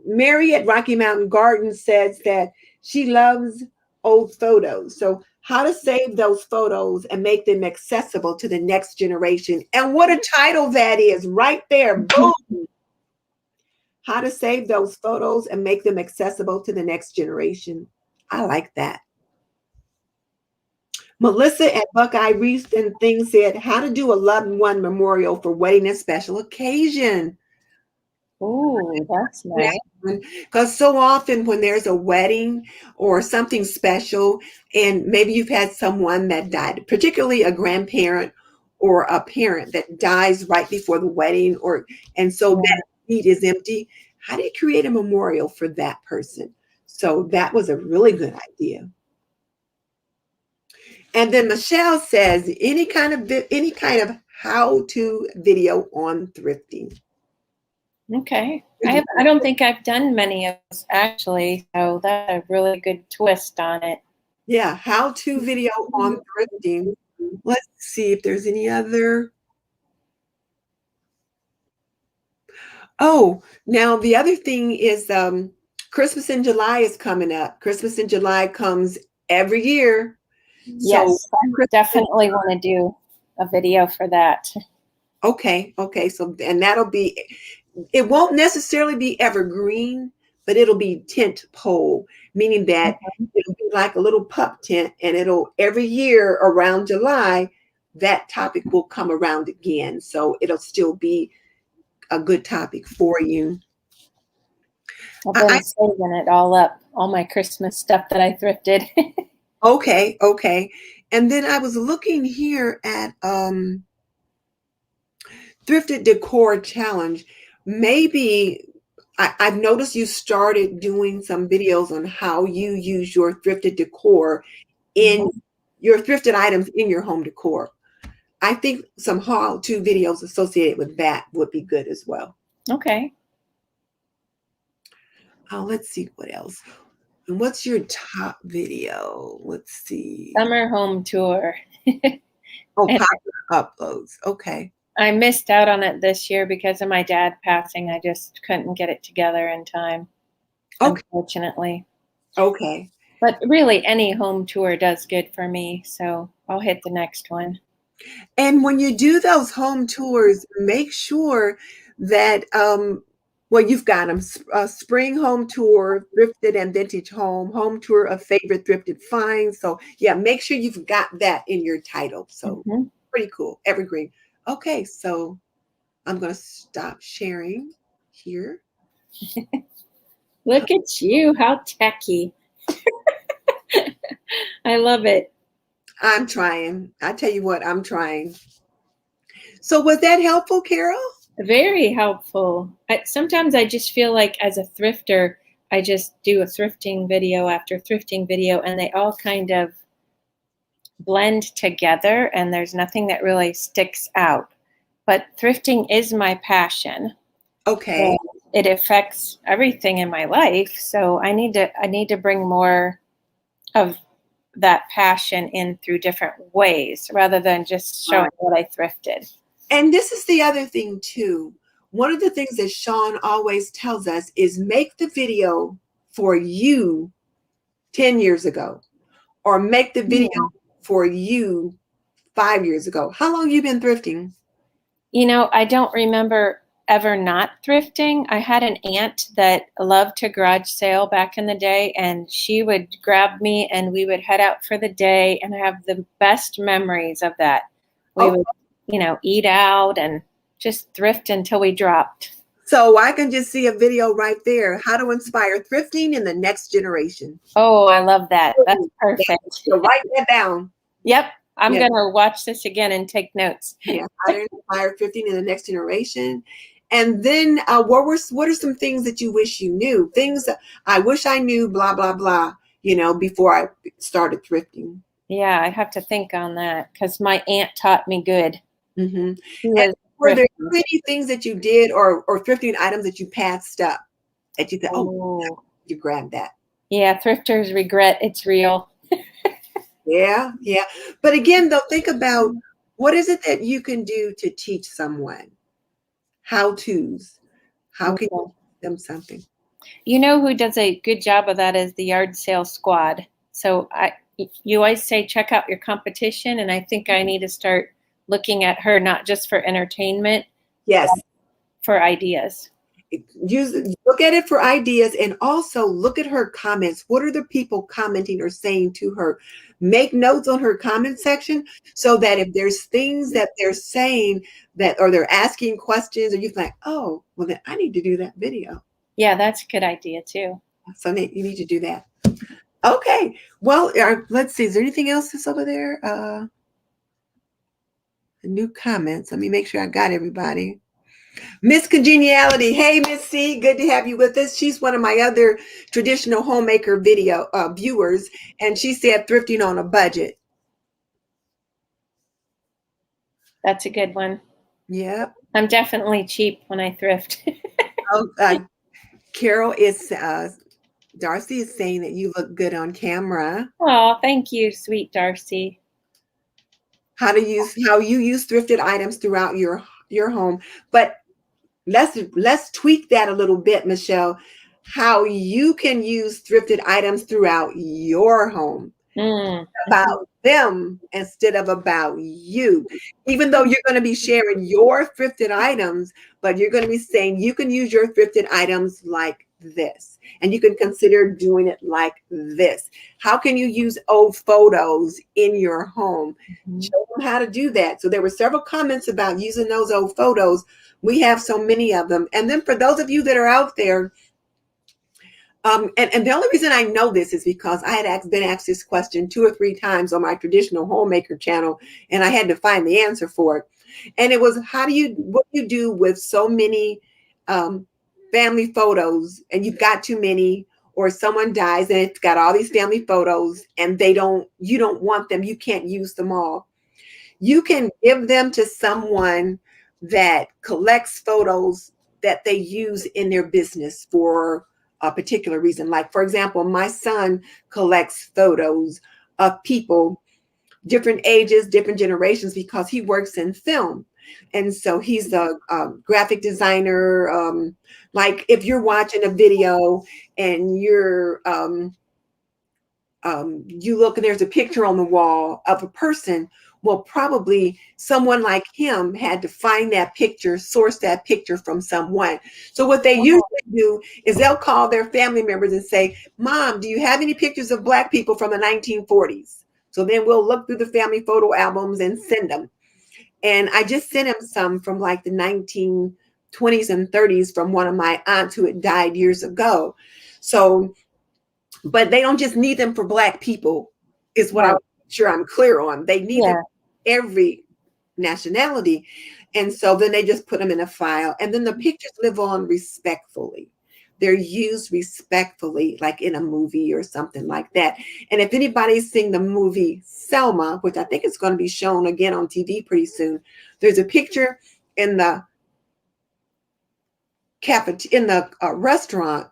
Mary at Rocky Mountain Gardens says that she loves old photos. So how to save those photos and make them accessible to the next generation. And what a title that is right there. Boom. How to save those photos and make them accessible to the next generation. I like that. Melissa at Buckeye Reefs and Things said, how to do a loved one memorial for wedding and special occasion.
Oh, that's nice.
Because so often when there's a wedding or something special, and maybe you've had someone that died, particularly a grandparent or a parent that dies right before the wedding, and so that seat is empty, how do you create a memorial for that person? So that was a really good idea. And then Michelle says, any kind of how-to video on thrifting.
Okay. I don't think I've done many of those, actually, so that's a really good twist on it.
Yeah, how-to video on thrifting. Let's see if there's any other. Oh, now the other thing is Christmas in July is coming up. Christmas in July comes every year.
Yes, I definitely want to do a video for that.
Okay. So, and that'll be, it won't necessarily be evergreen, but it'll be tent pole, meaning that it'll be like a little pup tent, and it'll every year around July, that topic will come around again. So it'll still be a good topic for you.
I've been saving it all up, all my Christmas stuff that I thrifted.
Okay, okay. And then I was looking here at Thrifted Decor Challenge. Maybe I've noticed you started doing some videos on how you use your thrifted decor in your thrifted items in your home decor. I think some how-to videos associated with that would be good as well.
Okay.
Let's see what else. And what's your top video? Let's see.
Summer home tour.
Oh,
And
popular uploads. Okay.
I missed out on it this year because of my dad passing. I just couldn't get it together in time,
Okay.
unfortunately.
Okay.
But really, any home tour does good for me, so I'll hit the next one.
And when you do those home tours, make sure that well, you've got them: spring home tour, thrifted and vintage home tour of favorite thrifted finds. So yeah, make sure you've got that in your title. So pretty cool. Evergreen. Okay, so I'm going to stop sharing here.
Look at you, how techy. I love it.
I'm trying. I tell you what, I'm trying. So was that helpful, Carol?
Very helpful. Sometimes I just feel like as a thrifter, I just do a thrifting video after thrifting video, and they all kind of blend together, and there's nothing that really sticks out. But thrifting is my passion.
Okay.
It affects everything in my life, so I need to bring more of that passion in through different ways rather than just showing what I thrifted.
And this is the other thing too. One of the things that Sean always tells us is make the video for you 10 years ago, or make the video for you 5 years ago. How long have you been thrifting?
You know, I don't remember ever not thrifting. I had an aunt that loved to garage sale back in the day, and she would grab me and we would head out for the day, and I have the best memories of that. We would, eat out and just thrift until we dropped.
So I can just see a video right there, how to inspire thrifting in the next generation.
Oh, I love that. That's perfect.
So write that down.
Yep. I'm going to watch this again and take notes.
Yeah, how to inspire thrifting in the next generation. And then what are some things that you wish you knew? Things that I wish I knew, blah, blah, blah, before I started thrifting.
Yeah, I have to think on that because my aunt taught me good.
Were there any things that you did or thrifting items that you passed up that you thought, you grabbed that?
Yeah, thrifters regret it's real.
Yeah. But again, though, think about what is it that you can do to teach someone how-tos? How can you teach them something?
You know who does a good job of that is the yard sale squad. So you always say, check out your competition. And I think I need to start looking at her, not just for entertainment.
Yes.
For ideas.
Look at it for ideas, and also look at her comments. What are the people commenting or saying to her? Make notes on her comment section so that if there's things that they're saying or they're asking questions, or you think, oh, well, then I need to do that video.
Yeah, that's a good idea too.
So you need to do that. Okay. Well, let's see. Is there anything else that's over there? New comments. Let me make sure I got everybody. Miss Congeniality. Hey, Miss C, good to have you with us. She's one of my other traditional homemaker video viewers, and she said thrifting on a budget.
That's a good one.
Yep.
I'm definitely cheap when I thrift.
Carol is, Darcy is saying that you look good on camera.
Oh, thank you, sweet Darcy.
How you use thrifted items throughout your home, but let's tweak that a little bit, Michelle. How you can use thrifted items throughout your home. About them instead of about you. Even though you're going to be sharing your thrifted items, but you're going to be saying you can use your thrifted items like this, and you can consider doing it like this. How can you use old photos in your home? Show them how to do that. So there were several comments about using those old photos. We have so many of them. And then for those of you that are out there, And the only reason I know this is because I had been asked this question 2 or 3 times on my traditional homemaker channel, and I had to find the answer for it. And it was, what do you do with so many family photos, and you've got too many, or someone dies and it's got all these family photos, and you don't want them, you can't use them all. You can give them to someone that collects photos that they use in their business for a particular reason. Like, for example, my son collects photos of people, different ages, different generations, because he works in film. And so he's a graphic designer. Like if you're watching a video and you look and there's a picture on the wall of a person, well, probably someone like him had to find that picture, source that picture from someone. So what they usually do is they'll call their family members and say, Mom, do you have any pictures of Black people from the 1940s? So then we'll look through the family photo albums and send them. And I just sent him some from like the 1920s and 30s from one of my aunts who had died years ago. So, but they don't just need them for Black people, is what I'm sure I'm clear on. They need them for every nationality. And so then they just put them in a file, and then the pictures live on respectfully. They're used respectfully, like in a movie or something like that. And if anybody's seen the movie Selma, which I think is going to be shown again on TV pretty soon, there's a picture in the restaurant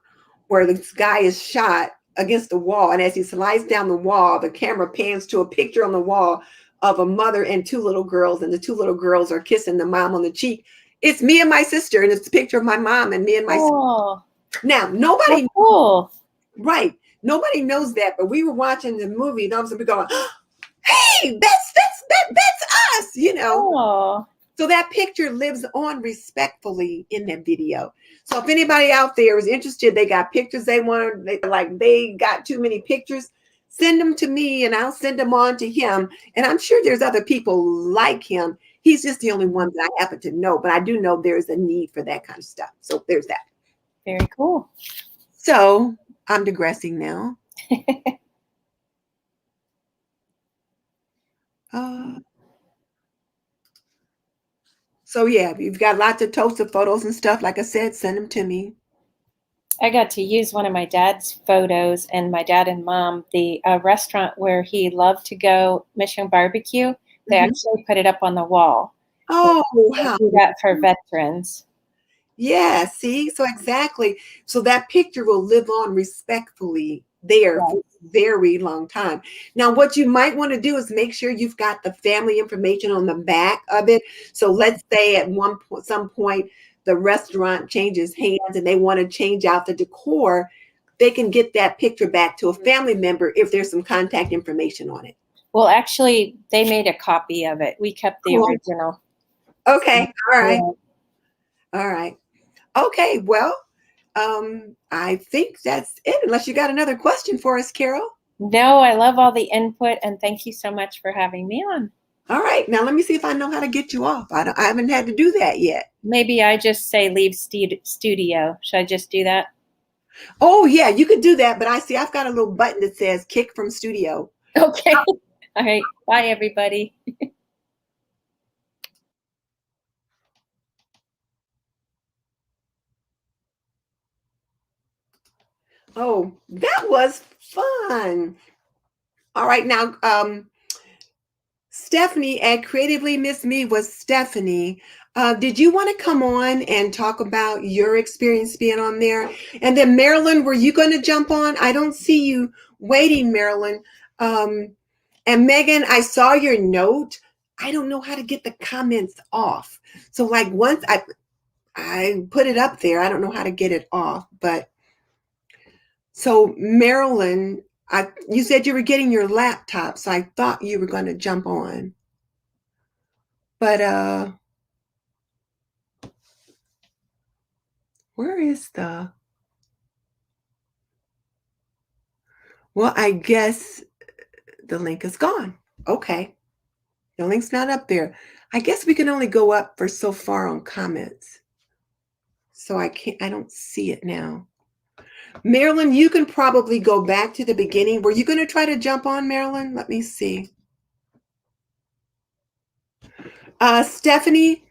where this guy is shot against the wall, and as he slides down the wall, the camera pans to a picture on the wall of a mother and 2 little girls, and the 2 little girls are kissing the mom on the cheek. It's me and my sister, and it's a picture of my mom and me and my sister. Now, nobody right, nobody knows that, but we were watching the movie, and all of a sudden we going, hey, that's us, you know. So that picture lives on respectfully in that video. So if anybody out there is interested, they got pictures they got too many pictures, send them to me and I'll send them on to him. And I'm sure there's other people like him. He's just the only one that I happen to know, but I do know there's a need for that kind of stuff. So there's that.
Very cool.
So I'm digressing now. So yeah, you've got lots of toaster photos and stuff. Like I said, send them to me.
I got to use one of my dad's photos, and my dad and mom, the restaurant where he loved to go, Mission Barbecue, they actually put it up on the wall.
Oh, how
do that for veterans.
Yeah, see, so exactly. So that picture will live on respectfully there for a very long time. Now, what you might want to do is make sure you've got the family information on the back of it. So let's say at some point, the restaurant changes hands and they want to change out the decor, they can get that picture back to a family member if there's some contact information on it.
Well, actually, they made a copy of it. We kept the original.
Okay, all right. All right. Okay, well, I think that's it, unless you got another question for us, Carol.
No, I love all the input, and thank you so much for having me on.
All right, now let me see if I know how to get you off. I haven't had to do that yet.
Maybe I just say leave studio. Should I just do that?
Oh, yeah, you could do that, but I've got a little button that says kick from studio.
Okay. All right. Bye, everybody.
Oh, that was fun. All right, now, Stephanie at Creatively Miss Me was Stephanie. Did you want to come on and talk about your experience being on there? And then Marilyn, were you going to jump on? I don't see you waiting, Marilyn. And Megan, I saw your note. I don't know how to get the comments off. So like once I put it up there, I don't know how to get it off, but so Marilyn, you said you were getting your laptop, so I thought you were going to jump on. But where is well, I guess the link is gone. Okay. The link's not up there. I guess we can only go up for so far on comments. So I don't see it now. Marilyn, you can probably go back to the beginning. Were you going to try to jump on, Marilyn? Let me see. Stephanie,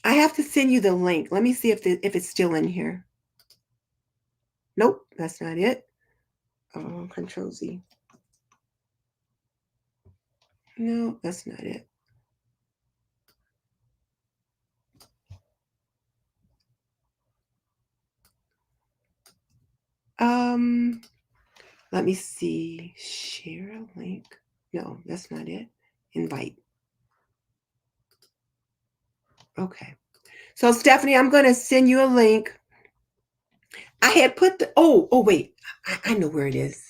I have to send you the link. Let me see if it's still in here. Nope, that's not it. Oh, Control Z. No, that's not it. Let me see. Share a link. No, that's not it. Invite. Okay. So Stephanie, I'm going to send you a link. I had put the, wait, I know where it is.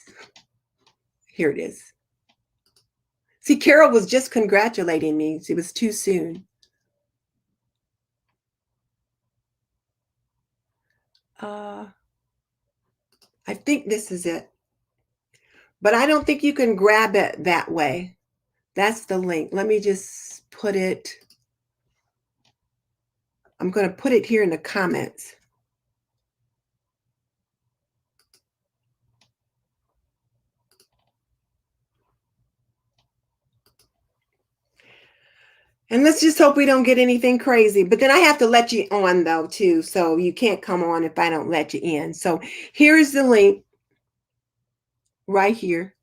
Here it is. See, Carol was just congratulating me. It was too soon. I think this is it. But I don't think you can grab it that way. That's the link. Let me just put it. I'm going to put it here in the comments. And let's just hope we don't get anything crazy. But then I have to let you on, though, too. So you can't come on if I don't let you in. So here's the link right here.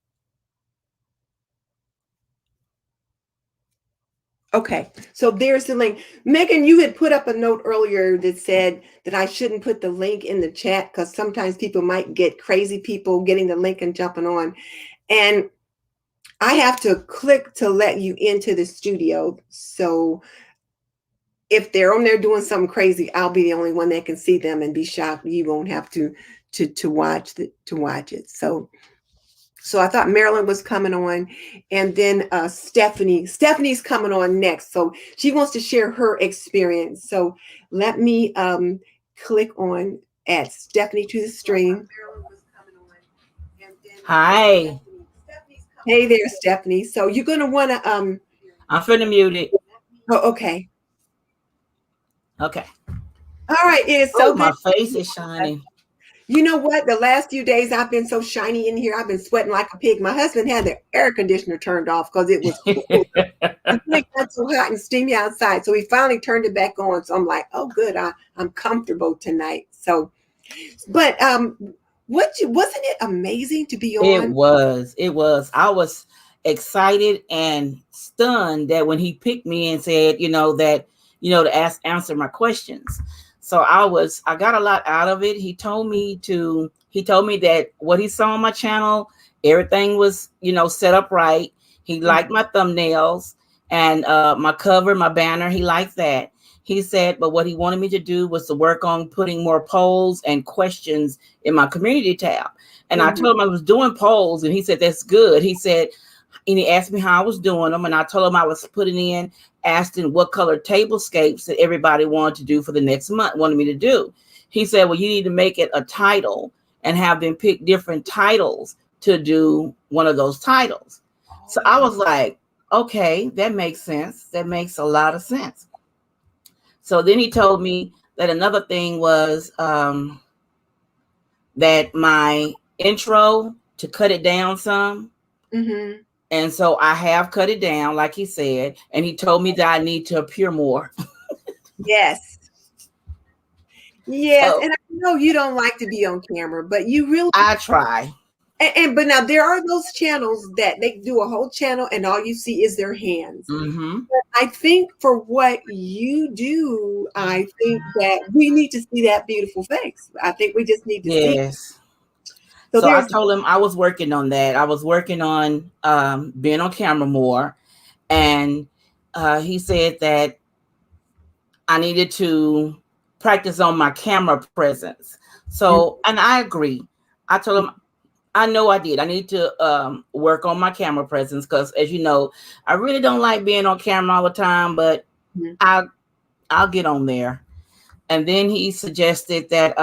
Okay, so there's the link. Megan, you had put up a note earlier that said that I shouldn't put the link in the chat because sometimes people might get crazy people getting the link and jumping on. And I have to click to let you into the studio. So if they're on there doing something crazy, I'll be the only one that can see them and be shocked. You won't have to watch it. So I thought Marilyn was coming on, and then Stephanie's coming on next. So she wants to share her experience. So let me click on add Stephanie to the stream.
Hi.
Hey there, Stephanie. So you're going to want to
I'm finna mute it.
Oh, okay.
Okay.
All right. It is so good.
My face is shining.
You know what? The last few days I've been so shiny in here. I've been sweating like a pig. My husband had the air conditioner turned off because it was cool. It got so hot and steamy outside. So he finally turned it back on. So I'm like, oh, good. I'm comfortable tonight. So, but wasn't it amazing to be on?
It was. I was excited and stunned that when he picked me and said, to answer my questions. So I got a lot out of it. He told me that what he saw on my channel, everything was, set up right. He liked my thumbnails and my cover, my banner. He liked that. He said, but what he wanted me to do was to work on putting more polls and questions in my community tab. And I told him I was doing polls, and he said, that's good. He said, and he asked me how I was doing them, and I told him I was putting in, asking what color tablescapes that everybody wanted to do for the next month, wanted me to do. He said, well, you need to make it a title and have them pick different titles to do one of those titles. So I was like, okay, that makes sense. That makes a lot of sense. So then he told me that another thing was that my intro, to cut it down some.
Mm-hmm.
And so I have cut it down, like he said, and he told me that I need to appear more.
Yes. Yes. And I know you don't like to be on camera, but you really...
I try.
But now there are those channels that they do a whole channel and all you see is their hands.
Mm-hmm.
But I think for what you do, I think that we need to see that beautiful face. I think we just need to see it.
So I told him I was working on that. I was working on being on camera more. And he said that I needed to practice on my camera presence. So, and I agree. I told him, I know I did. I need to work on my camera presence because, as you know, I really don't like being on camera all the time, but I'll get on there. And then he suggested that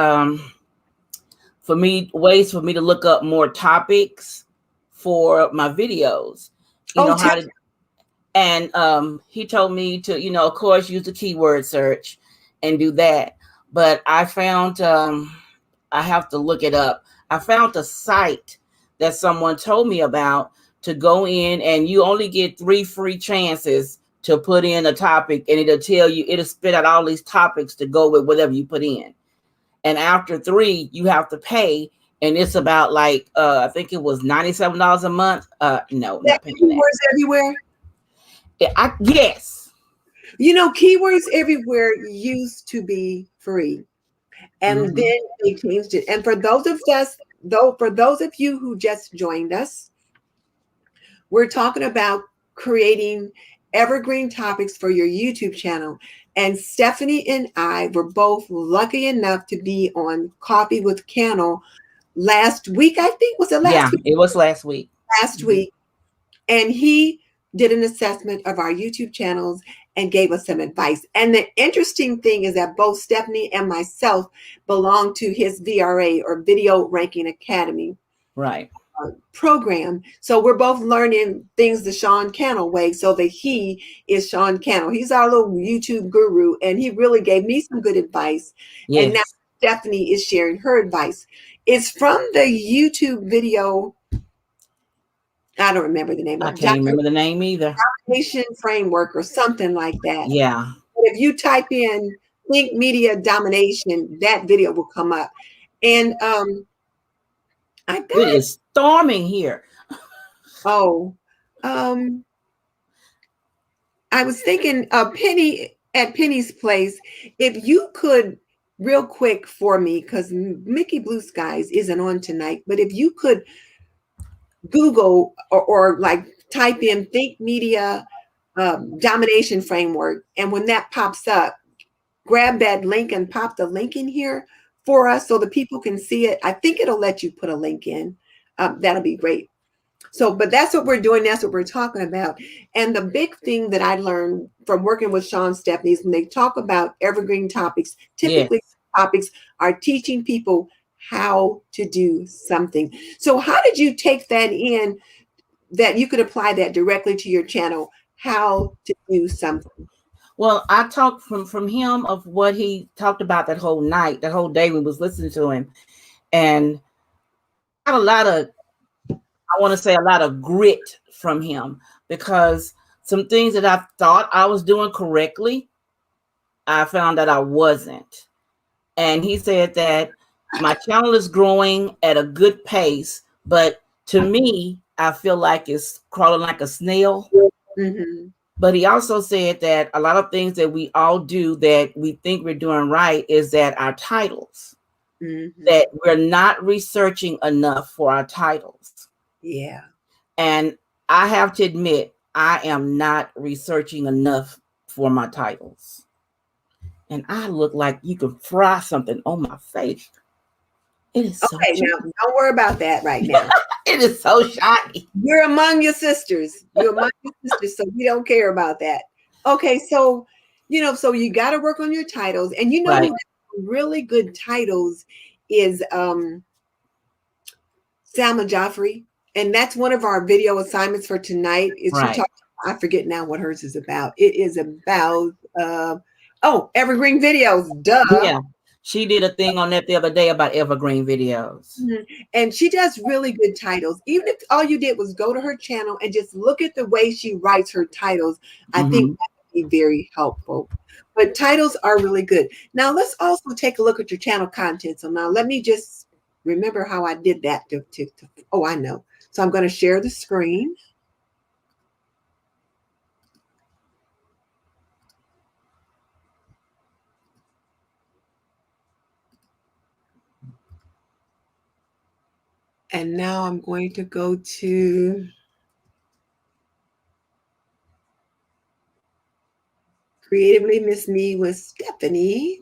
ways for me to look up more topics for my videos. And he told me to, of course, use the keyword search and do that. But I found I have to look it up. I found a site that someone told me about to go in, and you only get 3 free chances to put in a topic, and it'll tell you, it'll spit out all these topics to go with whatever you put in. And after 3, you have to pay. And it's about like, I think it was $97 a month. No, not paying that.
Keywords everywhere.
Yes.
You know, Keywords Everywhere used to be free, and then they changed it. And for those of you who just joined us, we're talking about creating evergreen topics for your YouTube channel. And Stephanie and I were both lucky enough to be on Coffee with Cannell last week. I think was it last week?
It was last week.
Week. And he did an assessment of our YouTube channels and gave us some advice. And the interesting thing is that both Stephanie and myself belong to his VRA, or Video Ranking Academy.
Right.
Program. So we're both learning things the Sean Cannell way, so that he is Sean Cannell. He's our little YouTube guru, and he really gave me some good advice. Yes. And now Stephanie is sharing her advice. It's from the YouTube video. I don't remember the name.
I can't remember the name either.
Domination Framework or something like that.
Yeah.
But if you type in Think Media Domination, that video will come up. And
it is storming here.
I was thinking Penny at Penny's place, if you could real quick for me, because Mickey Blue Skies isn't on tonight, but if you could Google or like type in Think Media Domination Framework, and when that pops up, grab that link and pop the link in here for us so the people can see it. I think it'll let you put a link in. That'll be great. So, but that's what we're doing. That's what we're talking about. And the big thing that I learned from working with Sean Stephanie is when they talk about evergreen topics, typically topics are teaching people how to do something. So how did you take that in, that you could apply that directly to your channel, how to do something?
Well, I talked from him of what he talked about that whole night, that whole day we was listening to him. And got a lot of grit from him, because some things that I thought I was doing correctly, I found that I wasn't. And he said that my channel is growing at a good pace, but to me, I feel like it's crawling like a snail.
Mm-hmm.
But he also said that a lot of things that we all do that we think we're doing right is that our titles, that we're not researching enough for our titles.
Yeah.
And I have to admit, I am not researching enough for my titles. And I look like you can fry something on my face. It is so
okay. Now, don't worry about that right now.
It is so shiny.
You're among your sisters. You're among your sisters, so we don't care about that. Okay, so so you got to work on your titles, and
Right.
really good titles is Salma Joffrey, and that's one of our video assignments for tonight. Is
Right.
I forget now what hers is about. It is about evergreen videos. Duh.
Yeah. She did a thing on that the other day about evergreen videos.
Mm-hmm. And she does really good titles. Even if all you did was go to her channel and just look at the way she writes her titles, I think that would be very helpful. But titles are really good. Now, let's also take a look at your channel content. So now let me just remember how I did that. I know. So I'm going to share the screen. And now I'm going to go to Creatively Miss Me with Stephanie.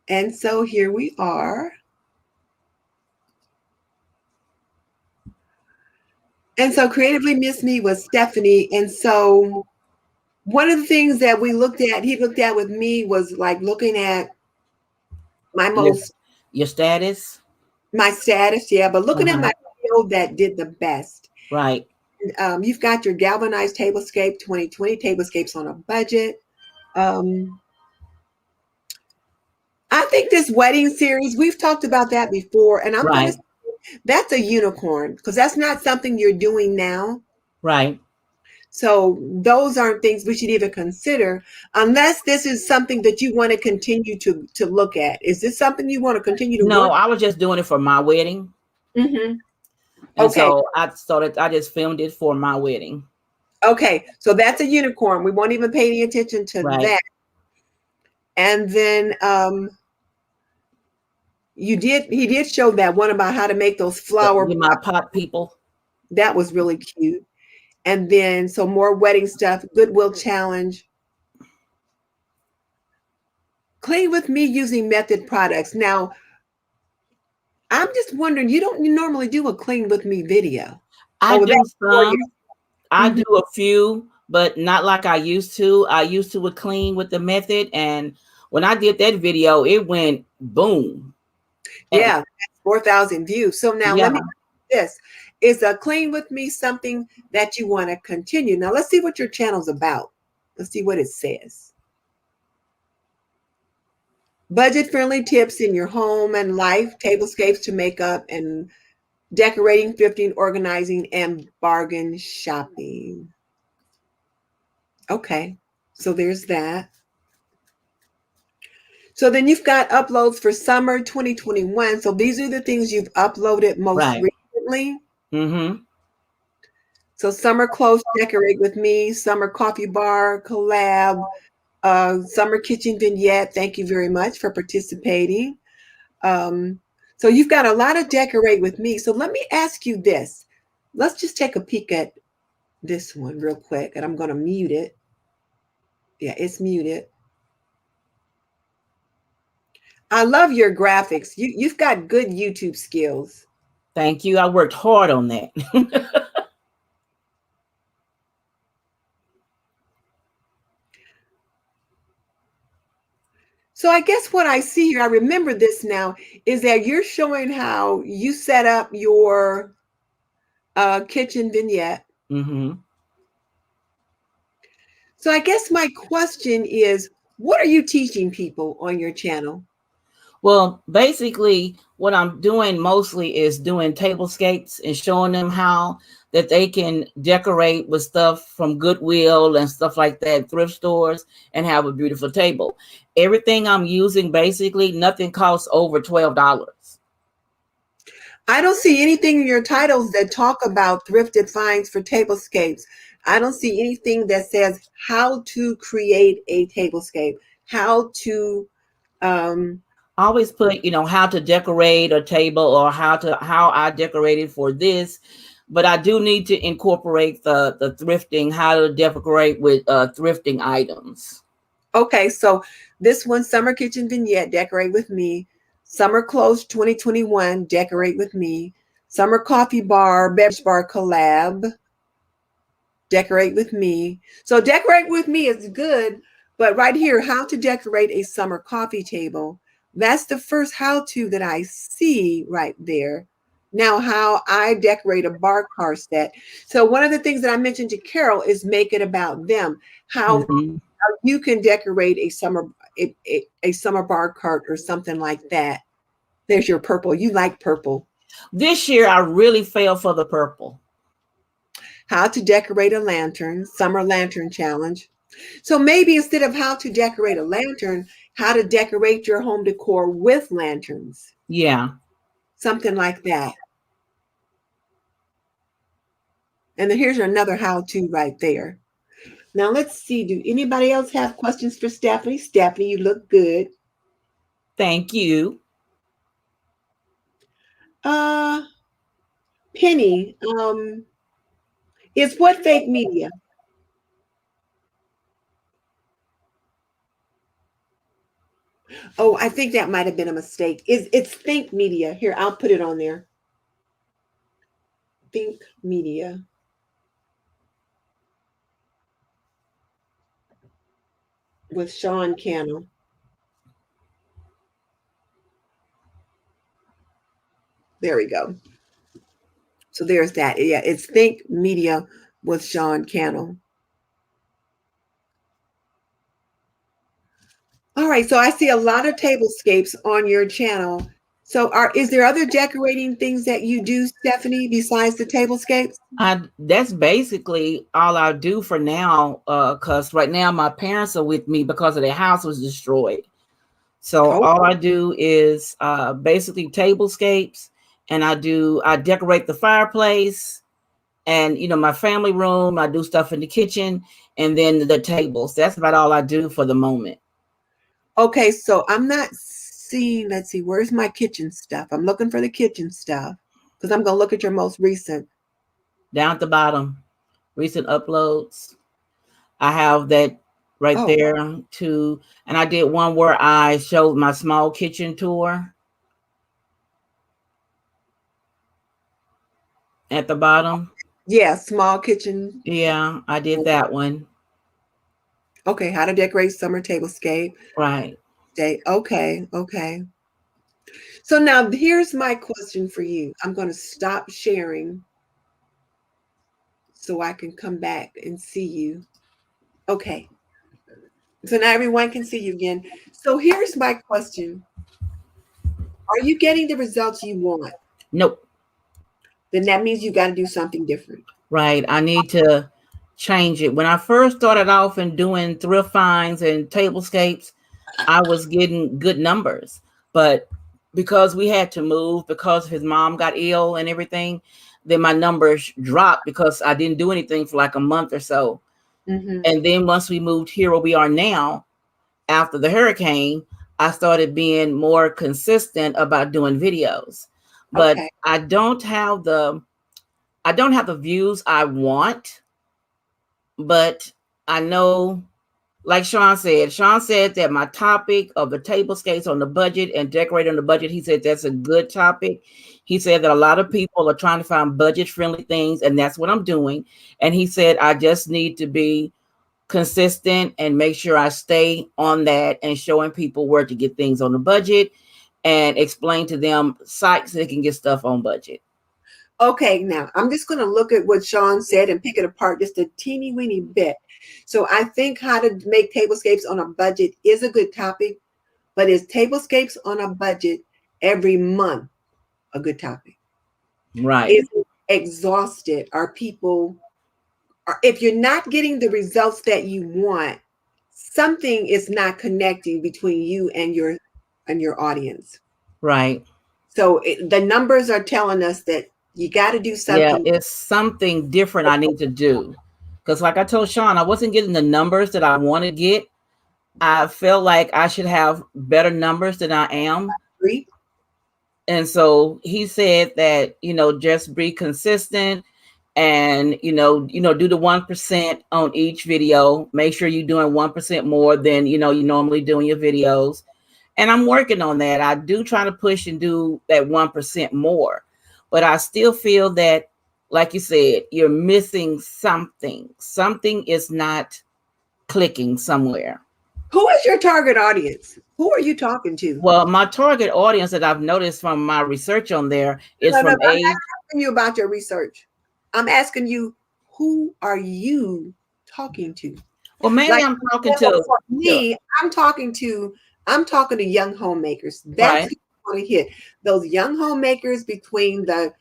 And so here we are. And so Creatively Miss Me with Stephanie. And so one of the things that he looked at with me was like looking at my
your status.
My status, yeah, but looking at my video that did the best.
Right.
And, you've got your galvanized tablescape 2020 tablescapes on a budget. I I think this wedding series, we've talked about that before, and I'm going
Right.
to say that's a unicorn because that's not something you're doing now.
Right.
So those aren't things we should even consider unless this is something that you want to continue to look at. Is this something you want to continue to
No,
work?
I was just doing it for my wedding.
Mm-hmm.
And
Okay.
so I just filmed it for my wedding.
Okay. So that's a unicorn. We won't even pay any attention to
Right.
that. And then he did show that one about how to make those flower.
My pot people.
That was really cute. And then so more wedding stuff, Goodwill challenge. Clean with me using Method products. Now, I'm just wondering, you don't normally do a clean with me video.
I do some. I
Mhm.
do a few, but not like I used to. I used to would clean with the Method, and when I did that video, it went boom.
Yeah, 4,000 views. So now let me ask this. Is a clean with me something that you want to continue? Now let's see what your channel's about. Let's see what it says. Budget-friendly tips in your home and life, tablescapes to make up and decorating, thrifting, organizing, and bargain shopping. Okay, so there's that. So then you've got uploads for summer 2021. So these are the things you've uploaded most recently.
Mm-hmm.
So summer clothes, decorate with me, summer coffee bar, collab, summer kitchen vignette. Thank you very much for participating. So you've got a lot of decorate with me. So let me ask you this. Let's just take a peek at this one real quick, and I'm going to mute it. Yeah, it's muted. I love your graphics. You've got good YouTube skills.
Thank you. I worked hard on that.
So I guess what I see here, I remember this now, is that you're showing how you set up your kitchen vignette.
Mm-hmm.
So I guess my question is, what are you teaching people on your channel?
Well, basically, what I'm doing mostly is doing tablescapes and showing them how that they can decorate with stuff from Goodwill and stuff like that, thrift stores, and have a beautiful table. Everything I'm using, basically, nothing costs over $12.
I don't see anything in your titles that talk about thrifted finds for tablescapes. I don't see anything that says how to create a tablescape, how to
always put, how to decorate a table or how I decorated for this. But I do need to incorporate the thrifting, how to decorate with thrifting items.
Okay, so this one, summer kitchen vignette, decorate with me. Summer clothes 2021, decorate with me. Summer coffee bar, beverage bar collab, decorate with me. So decorate with me is good, but right here, how to decorate a summer coffee table. That's the first how-to that I see right there. Now, how I decorate a bar car set. So one of the things that I mentioned to Carol is make it about them. How you can decorate a summer bar cart or something like that. There's your purple. You like purple.
This year, I really fell for the purple.
How to decorate a lantern, summer lantern challenge. So maybe instead of how to decorate a lantern, how to decorate your home decor with lanterns.
Yeah.
Something like that. And then here's another how-to right there. Now let's see, do anybody else have questions for Stephanie? Stephanie, you look good.
Thank you.
Penny, is what fake media? Oh, I think that might have been a mistake. It's Think Media. Here, I'll put it on there. Think Media. With Sean Cannell. There we go. So there's that. Yeah, it's Think Media with Sean Cannell. All right, so I see a lot of tablescapes on your channel. So is there other decorating things that you do, Stephanie, besides the tablescapes?
That's basically all I do for now, because right now my parents are with me because of their house was destroyed. So
Oh,
all I do is basically tablescapes, and I decorate the fireplace and my family room. I do stuff in the kitchen, and then the tables. That's about all I do for the moment.
okay, so I'm not seeing, let's see, where's my kitchen stuff? I'm looking for the kitchen stuff because I'm going to look at your most recent.
Down at the bottom, recent uploads. I have that right
Oh.
there too. And I did one where I showed my small kitchen tour at the bottom.
Yeah, small kitchen.
Yeah, I did that one.
Okay, how to decorate summer tablescape.
Right.
Okay. So now here's my question for you. I'm going to stop sharing so I can come back and see you. Okay. So now everyone can see you again. So here's my question. Are you getting the results you want?
Nope.
Then that means you got to do something different.
Right. I need to change it. When I first started off and doing thrift finds and tablescapes, I was getting good numbers. But because we had to move, because his mom got ill and everything, then my numbers dropped because I didn't do anything for like a month or so.
Mm-hmm.
And then once we moved here where we are now, after the hurricane, I started being more consistent about doing videos. But
Okay.
I don't have the views I want, but I know, like Sean said that my topic of the tablescapes on the budget and decorate on the budget, he said that's a good topic. He said that a lot of people are trying to find budget friendly things, and that's what I'm doing. And he said I just need to be consistent and make sure I stay on that and showing people where to get things on the budget and explain to them sites that can get stuff on budget.
Okay, now I'm just going to look at what Sean said and pick it apart just a teeny weeny bit. So I think how to make tablescapes on a budget is a good topic, but is tablescapes on a budget every month a good topic?
Right.
Is it exhausted? If you're not getting the results that you want, something is not connecting between you and your audience.
Right.
So the numbers are telling us that you got to do something.
Yeah, it's something different I need to do. Because like I told Sean, I wasn't getting the numbers that I want to get. I felt like I should have better numbers than I am. And so he said that, just be consistent and, do the 1% on each video. Make sure you're doing 1% more than, you normally do in your videos. And I'm working on that. I do try to push and do that 1% more. But I still feel that, like you said, you're missing something. Something is not clicking somewhere.
Who is your target audience? Who are you talking to?
Well, my target audience that I've noticed from my research on there is from
I'm not asking you about your research. I'm asking you, who are you talking to?
Well, mainly I'm talking to
me. I'm talking to young homemakers. That's
right.
who I want to hit. Those young homemakers between the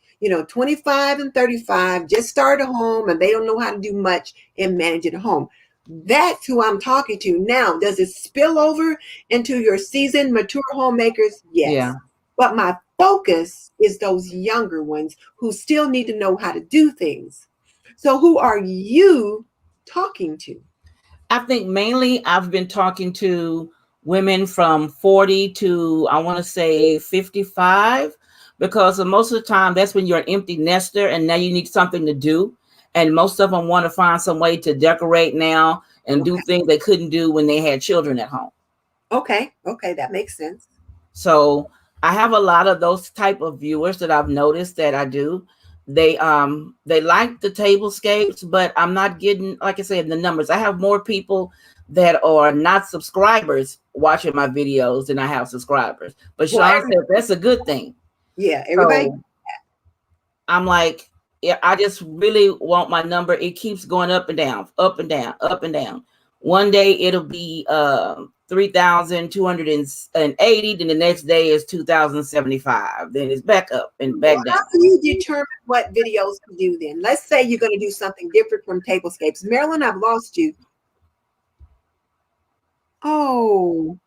25 and 35, just start a home and they don't know how to do much in managing a home. That's who I'm talking to. Now, does it spill over into your seasoned, mature homemakers? Yes.
Yeah.
But my focus is those younger ones who still need to know how to do things. So who are you talking to?
I think mainly I've been talking to women from 40 to, I want to say 55, because most of the time that's when you're an empty nester and now you need something to do. And most of them want to find some way to decorate now and do things they couldn't do when they had children at home.
Okay, that makes sense.
So I have a lot of those type of viewers that I've noticed that I do. They like the tablescapes, but I'm not getting, like I said, the numbers. I have more people that are not subscribers watching my videos than I have subscribers. But Sean said that's a good thing.
Yeah, everybody.
So I'm like, yeah, I just really want my number. It keeps going up and down, up and down, up and down. One day it'll be 3,280, then the next day is 2,075. Then it's back up and back
Well,
down.
how do you determine what videos to do then? Let's say you're going to do something different from tablescapes. Marilyn, I've lost you. Oh.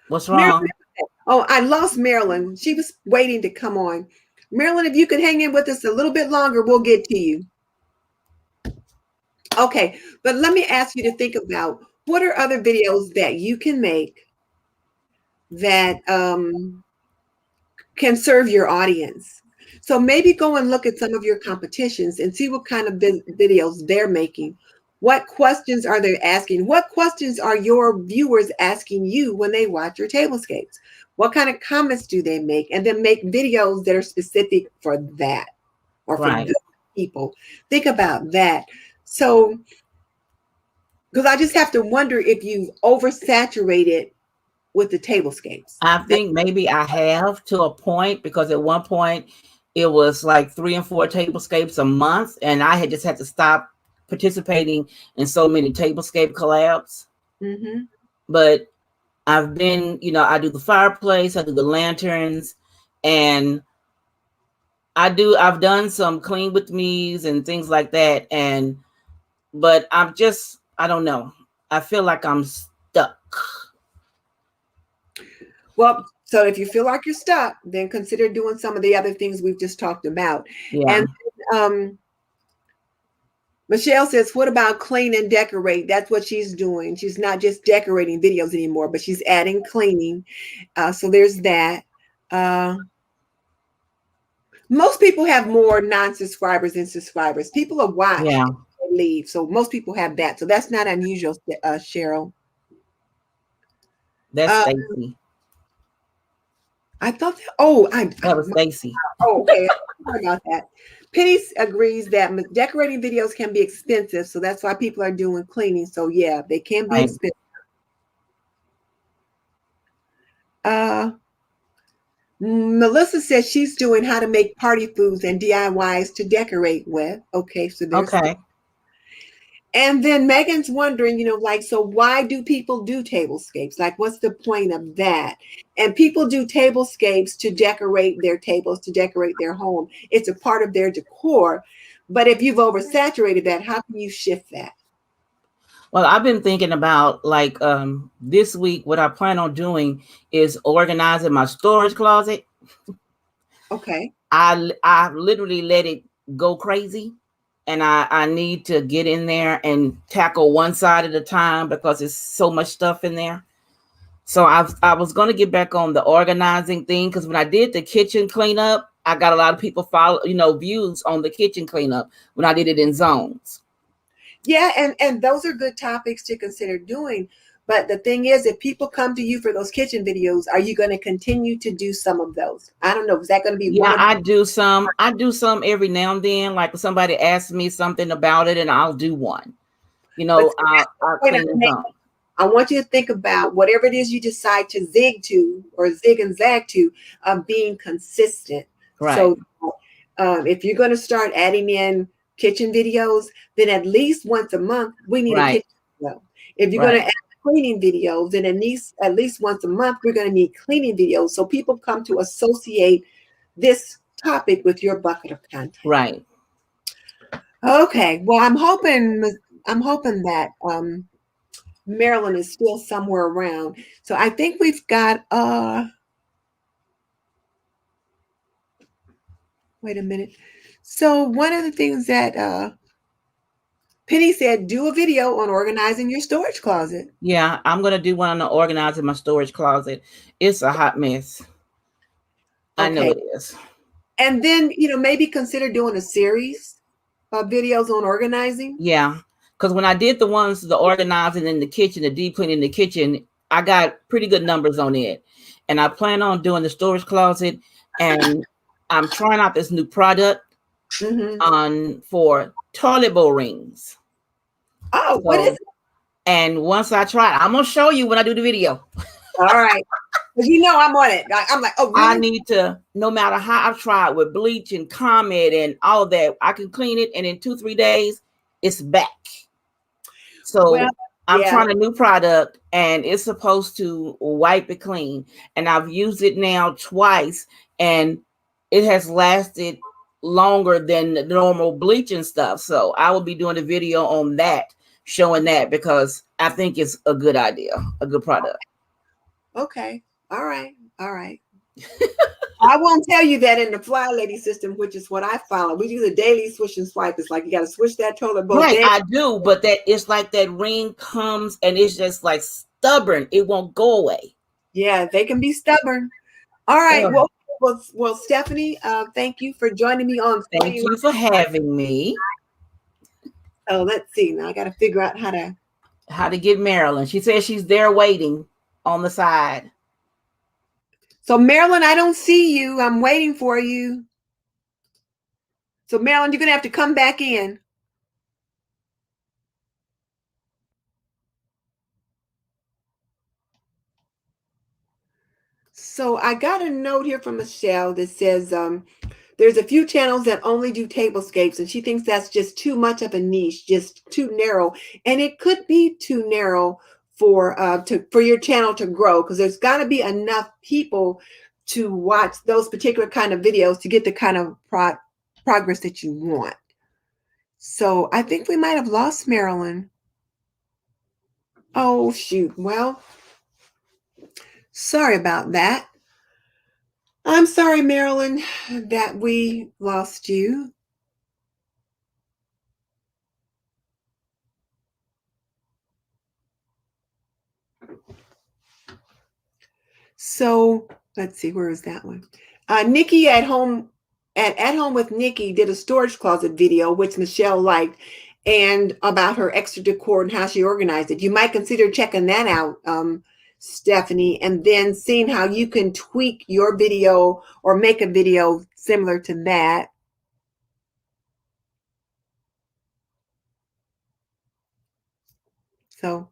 What's wrong?
Oh, I lost Marilyn. She was waiting to come on. Marilyn, if you could hang in with us a little bit longer, we'll get to you. Okay, but let me ask you to think about what are other videos that you can make that can serve your audience. So maybe go and look at some of your competitions and see what kind of videos they're making. What questions are they asking? What questions are your viewers asking you when they watch your tablescapes? What kind of comments do they make? And then make videos that are specific for that or for those people. Think about that. So, because I just have to wonder if you've oversaturated with the tablescapes.
I think maybe I have to a point, because at one point it was like 3 and 4 tablescapes a month, and I had just had to stop participating in so many tablescape collabs.
Mm-hmm.
But I've been, I do the fireplace, I do the lanterns, and I've done some clean with me's and things like that. But I don't know. I feel like I'm stuck.
Well, so if you feel like you're stuck, then consider doing some of the other things we've just talked about.
Yeah.
And Michelle says, what about clean and decorate? That's what she's doing. She's not just decorating videos anymore, but she's adding cleaning. So there's that. Most people have more non-subscribers than subscribers. People are watching and leave. So most people have that. So that's not unusual, Cheryl.
That's Stacy.
I thought that,
that was Stacy.
Oh, okay. Sorry about that. Penny agrees that decorating videos can be expensive, so that's why people are doing cleaning. So yeah, they can be expensive. Melissa says she's doing how to make party foods and DIYs to decorate with. Okay, so there's that. And then Megan's wondering, so why do people do tablescapes? Like, what's the point of that? And people do tablescapes to decorate their tables, to decorate their home. It's a part of their decor. But if you've oversaturated that, how can you shift that?
Well, I've been thinking about this week, what I plan on doing is organizing my storage closet.
Okay.
I literally let it go crazy. And I need to get in there and tackle one side at a time because there's so much stuff in there. So I was going to get back on the organizing thing, because when I did the kitchen cleanup, I got a lot of people views on the kitchen cleanup when I did it in zones.
Yeah, and those are good topics to consider doing. But the thing is, if people come to you for those kitchen videos, are you going to continue to do some of those? I don't know. Is that going to be one?
I do some. I do some every now and then. Like if somebody asks me something about it, and I'll do one. I'll clean them.
I want you to think about whatever it is you decide to zig to or zig and zag to, being consistent.
Right.
So if you're going to start adding in kitchen videos, then at least once a month we need a kitchen video. If you're going to add cleaning videos, then at least once a month we're going to need cleaning videos, so people come to associate this topic with your bucket of content.
Right.
Okay. Well, I'm hoping that Marilyn is still somewhere around. So I think we've got wait a minute. So one of the things that Penny said, do a video on organizing your storage closet.
Yeah, I'm going to do one on organizing my storage closet. It's a hot mess. I know it is.
And then, maybe consider doing a series of videos on organizing.
Yeah, because when I did the organizing in the kitchen, the deep cleaning in the kitchen, I got pretty good numbers on it. And I plan on doing the storage closet. And I'm trying out this new product for toilet bowl rings.
Oh, what is it?
And once I try it, I'm going to show you when I do the video.
All right. Because I'm on it. I'm like, oh, really?
I need to, no matter how I've tried with bleach and Comet and all of that, I can clean it. And in 2-3 days, it's back. So
Well,
I'm
yeah.
trying a new product and it's supposed to wipe it clean. And I've used it now twice and it has lasted longer than the normal bleaching stuff. So I will be doing a video on that, showing that, because I think it's a good idea, a good product.
Okay. All right. All right. I won't tell you that in the Fly Lady system, which is what I follow. We do the daily swish and swipe. It's like you got to switch that toilet bowl
Right,
daily.
I do, but that it's like that ring comes and it's just like stubborn. It won't go away.
Yeah, they can be stubborn. All right. Well, Stephanie, thank you for joining me on.
Thank you for having me.
Oh, let's see. Now I got to figure out
how to get Marilyn. She says she's there waiting on the side.
So Marilyn, I don't see you. I'm waiting for you. So Marilyn, you're going to have to come back in. So I got a note here from Michelle that says there's a few channels that only do tablescapes, and she thinks that's just too much of a niche, just too narrow. And it could be too narrow for your channel to grow, because there's got to be enough people to watch those particular kind of videos to get the kind of progress that you want. So I think we might have lost Marilyn. Oh, shoot. Well, sorry about that. I'm sorry, Marilyn, that we lost you. So let's see, where is that one? Nikki at home with Nikki did a storage closet video, which Michelle liked, and about her extra decor and how she organized it. You might consider checking that out, Stephanie, and then seeing how you can tweak your video or make a video similar to that. So,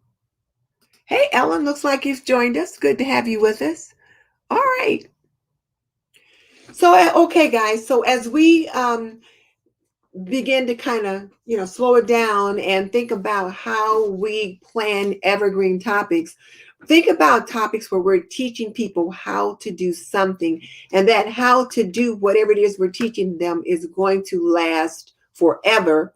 hey, Ellen, looks like you've joined us. Good to have you with us. All right. So, okay, guys. So as we begin to kind of, slow it down and think about how we plan evergreen topics, think about topics where we're teaching people how to do something, and that how to do whatever it is we're teaching them is going to last forever,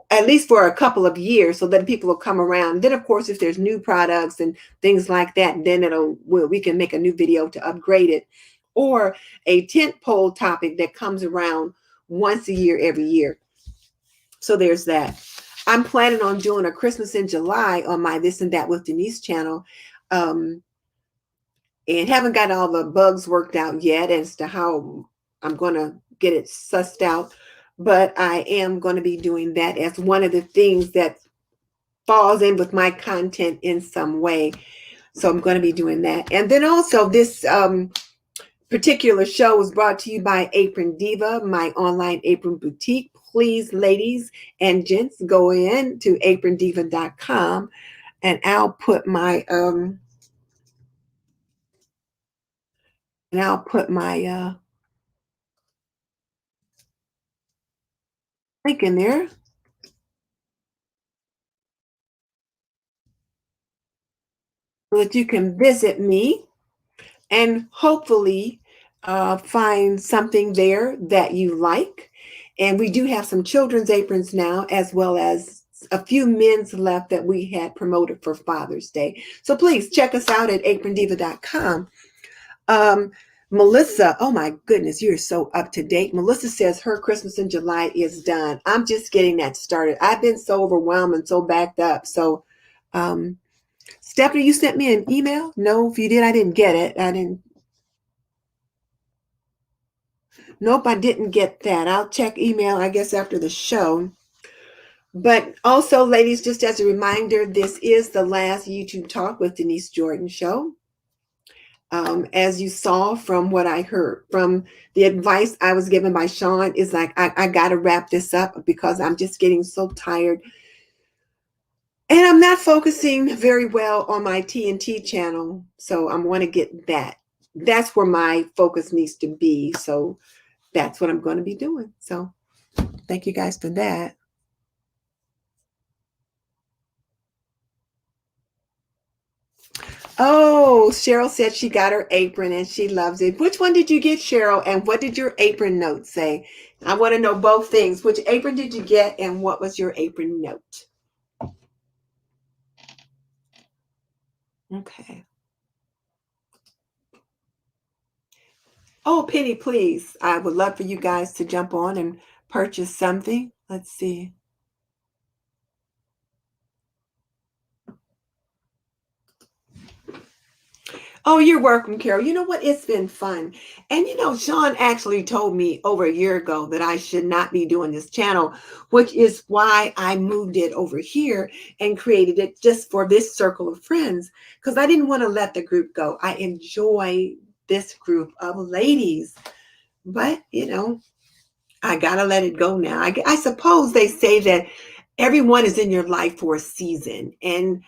at least for a couple of years, so that people will come around. Then, of course, if there's new products and things like that, then we can make a new video to upgrade it, or a tentpole topic that comes around once a year, every year. So there's that. I'm planning on doing a Christmas in July on my This and That with Denise channel. And haven't got all the bugs worked out yet as to how I'm going to get it sussed out. But I am going to be doing that as one of the things that falls in with my content in some way. So I'm going to be doing that. And then also this particular show was brought to you by Apron Diva, my online apron boutique. Please, ladies and gents, go in to aprondiva.com, and I'll put my link in there so that you can visit me and hopefully find something there that you like. And we do have some children's aprons now, as well as a few men's left that we had promoted for Father's Day. So please check us out at aprondiva.com. Melissa, oh my goodness, you're so up to date. Melissa says her Christmas in July is done. I'm just getting that started. I've been so overwhelmed and so backed up. So, Stephanie, you sent me an email? No, if you did, I didn't get it. Nope, I didn't get that. I'll check email, I guess, after the show. But also, ladies, just as a reminder, this is the last YouTube Talk with Denise Jordan show. As you saw from what I heard, from the advice I was given by Sean, is like, I got to wrap this up because I'm just getting so tired. And I'm not focusing very well on my TNT channel. So I want to get that. That's where my focus needs to be. So that's what I'm going to be doing. So thank you guys for that. Oh, Cheryl said she got her apron and she loves it. Which one did you get, Cheryl? And what did your apron note say? I want to know both things. Which apron did you get and what was your apron note? Okay. Oh, Penny, please. I would love for you guys to jump on and purchase something. Let's see. Oh, you're welcome, Carol. You know what? It's been fun. And Sean actually told me over a year ago that I should not be doing this channel, which is why I moved it over here and created it just for this circle of friends, because I didn't want to let the group go. I enjoy this group of ladies, but I gotta let it go now. I suppose they say that everyone is in your life for a season, and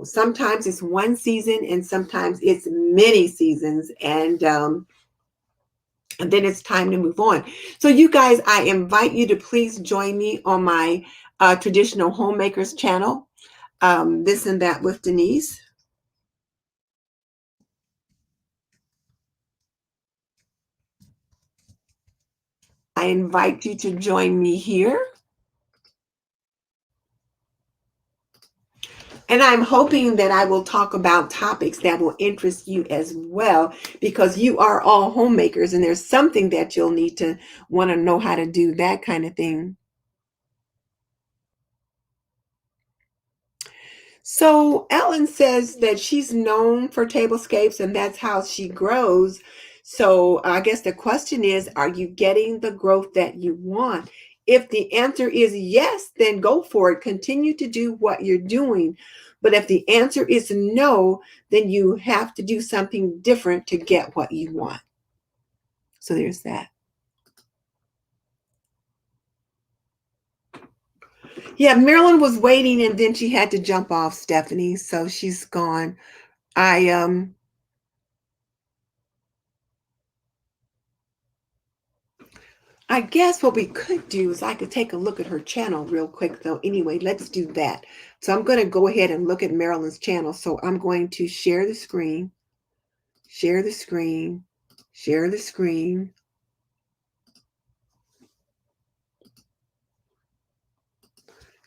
sometimes it's one season and sometimes it's many seasons, and then it's time to move on. So you guys, I invite you to please join me on my traditional homemakers channel, This and That with Denise. I invite you to join me here. And I'm hoping that I will talk about topics that will interest you as well, because you are all homemakers and there's something that you'll need to want to know how to do, that kind of thing. So Ellen says that she's known for tablescapes and that's how she grows. So I guess the question is, are you getting the growth that you want? If the answer is yes, then go for it. Continue to do what you're doing. But if the answer is no, then you have to do something different to get what you want. So there's that. Yeah, Marilyn was waiting and then she had to jump off, Stephanie. So she's gone. I guess what we could do is I could take a look at her channel real quick, though. Anyway, let's do that. So I'm going to go ahead and look at Marilyn's channel. So I'm going to share the screen, share the screen, share the screen.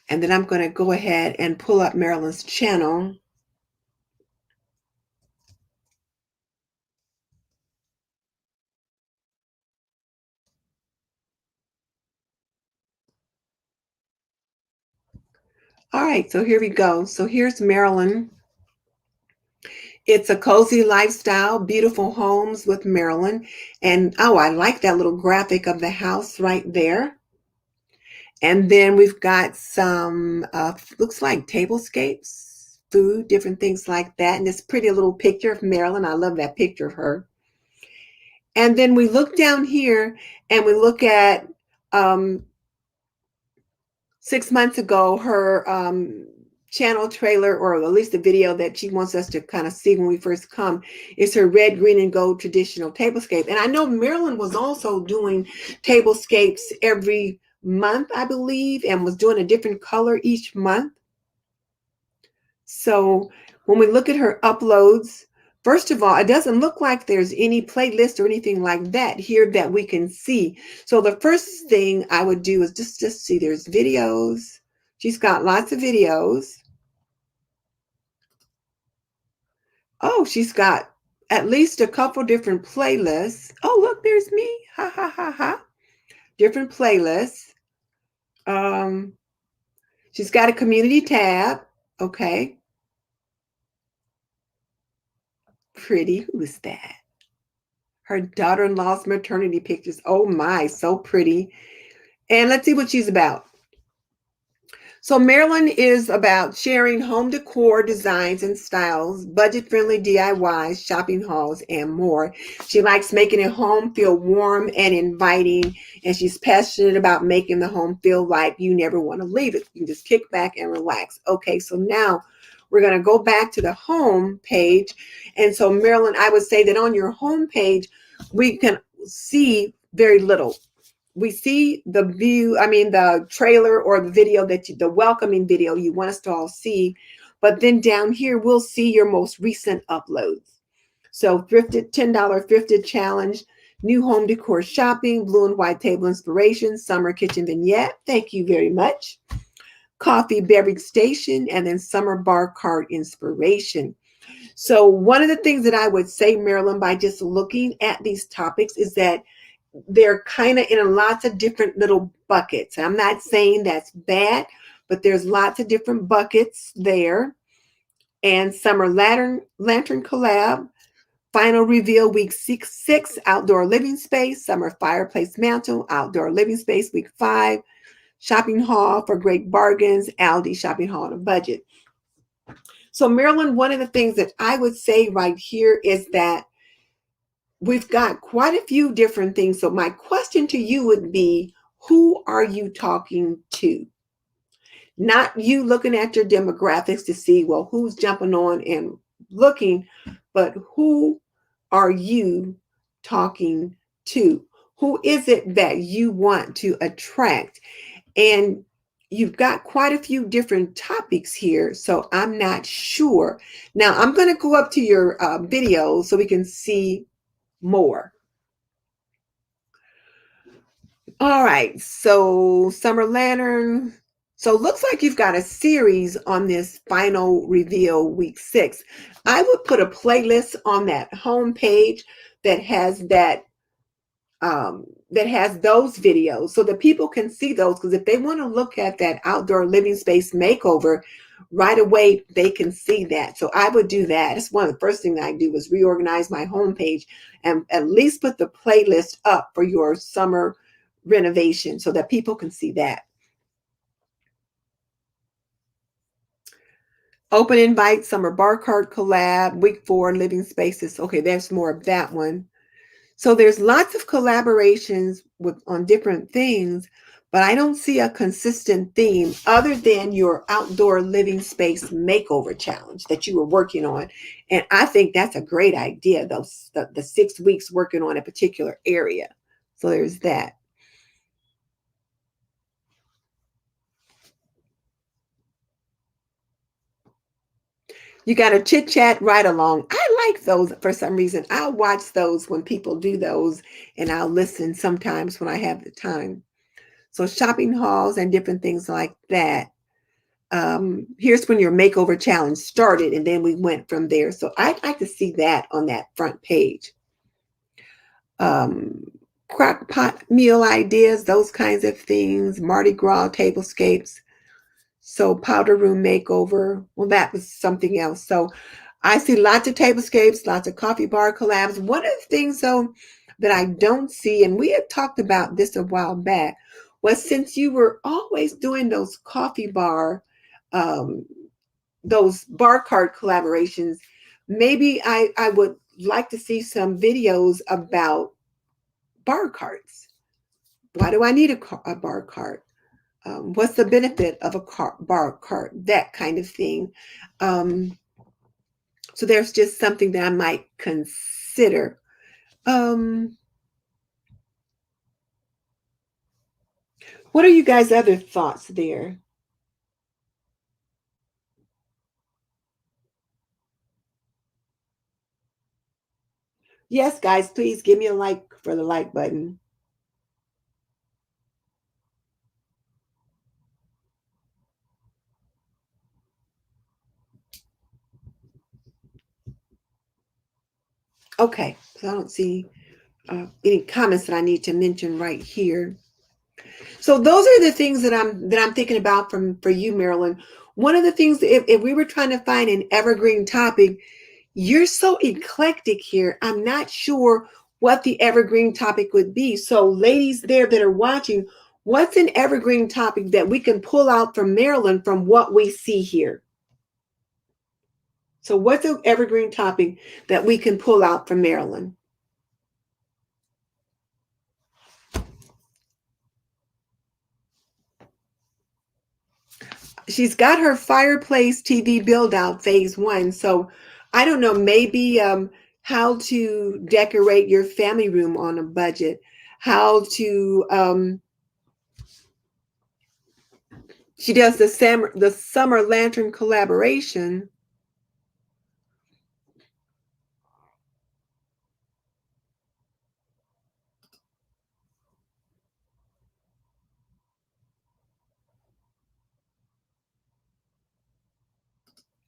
And then I'm going to go ahead and pull up Marilyn's channel. All right, so here we go. So here's Marilyn. It's a cozy lifestyle, beautiful homes with Marilyn. And oh, I like that little graphic of the house right there. And then we've got some, looks like tablescapes, food, different things like that. And this pretty little picture of Marilyn. I love that picture of her. And then we look down here and we look at 6 months ago, her channel trailer, or at least the video that she wants us to kind of see when we first come, is her red, green, and gold traditional tablescape. And I know Marilyn was also doing tablescapes every month, I believe, and was doing a different color each month. So when we look at her uploads, first of all, it doesn't look like there's any playlist or anything like that here that we can see. So the first thing I would do is just see there's videos. She's got lots of videos. Oh, she's got at least a couple different playlists. Oh, look, there's me. Ha, ha, ha, ha. Different playlists. She's got a community tab. Okay. Pretty. Who is that? Her daughter-in-law's maternity pictures. Oh my, so pretty. And let's see what she's about. So Marilyn is about sharing home decor designs and styles, budget-friendly DIYs, shopping hauls, and more. She likes making a home feel warm and inviting, and she's passionate about making the home feel like you never want to leave it. You can just kick back and relax. Okay, so now we're going to go back to the home page. And so Marilyn, I would say that on your home page, we can see very little. we see the view, I mean, the trailer or the video the welcoming video you want us to all see. But then down here, we'll see your most recent uploads. So thrifted, $10 thrifted challenge, new home decor shopping, blue and white table inspiration, summer kitchen vignette. Thank you very much. Coffee beverage station, and then summer bar cart inspiration. So one of the things that I would say, Marilyn, by just looking at these topics is that they're kind of in lots of different little buckets. I'm not saying that's bad, but there's lots of different buckets there. And summer lantern collab, final reveal week 6, outdoor living space, summer fireplace mantle, outdoor living space week 5, shopping haul for great bargains, Aldi shopping haul on a budget. So Marilyn, one of the things that I would say right here is that we've got quite a few different things. So my question to you would be, who are you talking to? Not you looking at your demographics to see, well, who's jumping on and looking, but who are you talking to? Who is it that you want to attract? And you've got quite a few different topics here, so I'm not sure. Now, I'm going to go up to your video so we can see more. All right, so summer lantern. So it looks like you've got a series on this final reveal week 6. I would put a playlist on that home page that has those videos so that people can see those, because if they want to look at that outdoor living space makeover right away, they can see that. So I would do that. It's one of the first things I do is reorganize my homepage and at least put the playlist up for your summer renovation so that people can see that. Open invite, summer bar cart collab, week 4, living spaces. Okay, there's more of that one. So there's lots of collaborations on different things, but I don't see a consistent theme other than your outdoor living space makeover challenge that you were working on. And I think that's a great idea, the 6 weeks working on a particular area. So there's that. You got a chit chat right along. I like those for some reason. I'll watch those when people do those, and I'll listen sometimes when I have the time. So shopping hauls and different things like that. Here's when your makeover challenge started, and then we went from there. So I'd like to see that on that front page. Crock pot meal ideas, those kinds of things. Mardi Gras tablescapes. So powder room makeover, well, that was something else. So I see lots of tablescapes, lots of coffee bar collabs. One of the things, though, that I don't see, and we had talked about this a while back, was since you were always doing those coffee bar, those bar cart collaborations, maybe I would like to see some videos about bar carts. Why do I need a bar cart? What's the benefit of a bar cart? That kind of thing. So there's just something that I might consider. What are you guys' other thoughts there? Yes, guys, please give me a like for the like button. Okay, so I don't see any comments that I need to mention right here. So those are the things that I'm thinking about for you, Marilyn. One of the things, if we were trying to find an evergreen topic, you're so eclectic here. I'm not sure what the evergreen topic would be. So ladies there that are watching, what's an evergreen topic that we can pull out from Marilyn from what we see here? So what's an evergreen topic that we can pull out from Marilyn? She's got her fireplace TV build out phase 1. So I don't know, maybe how to decorate your family room on a budget, how to, she does the summer lantern collaboration.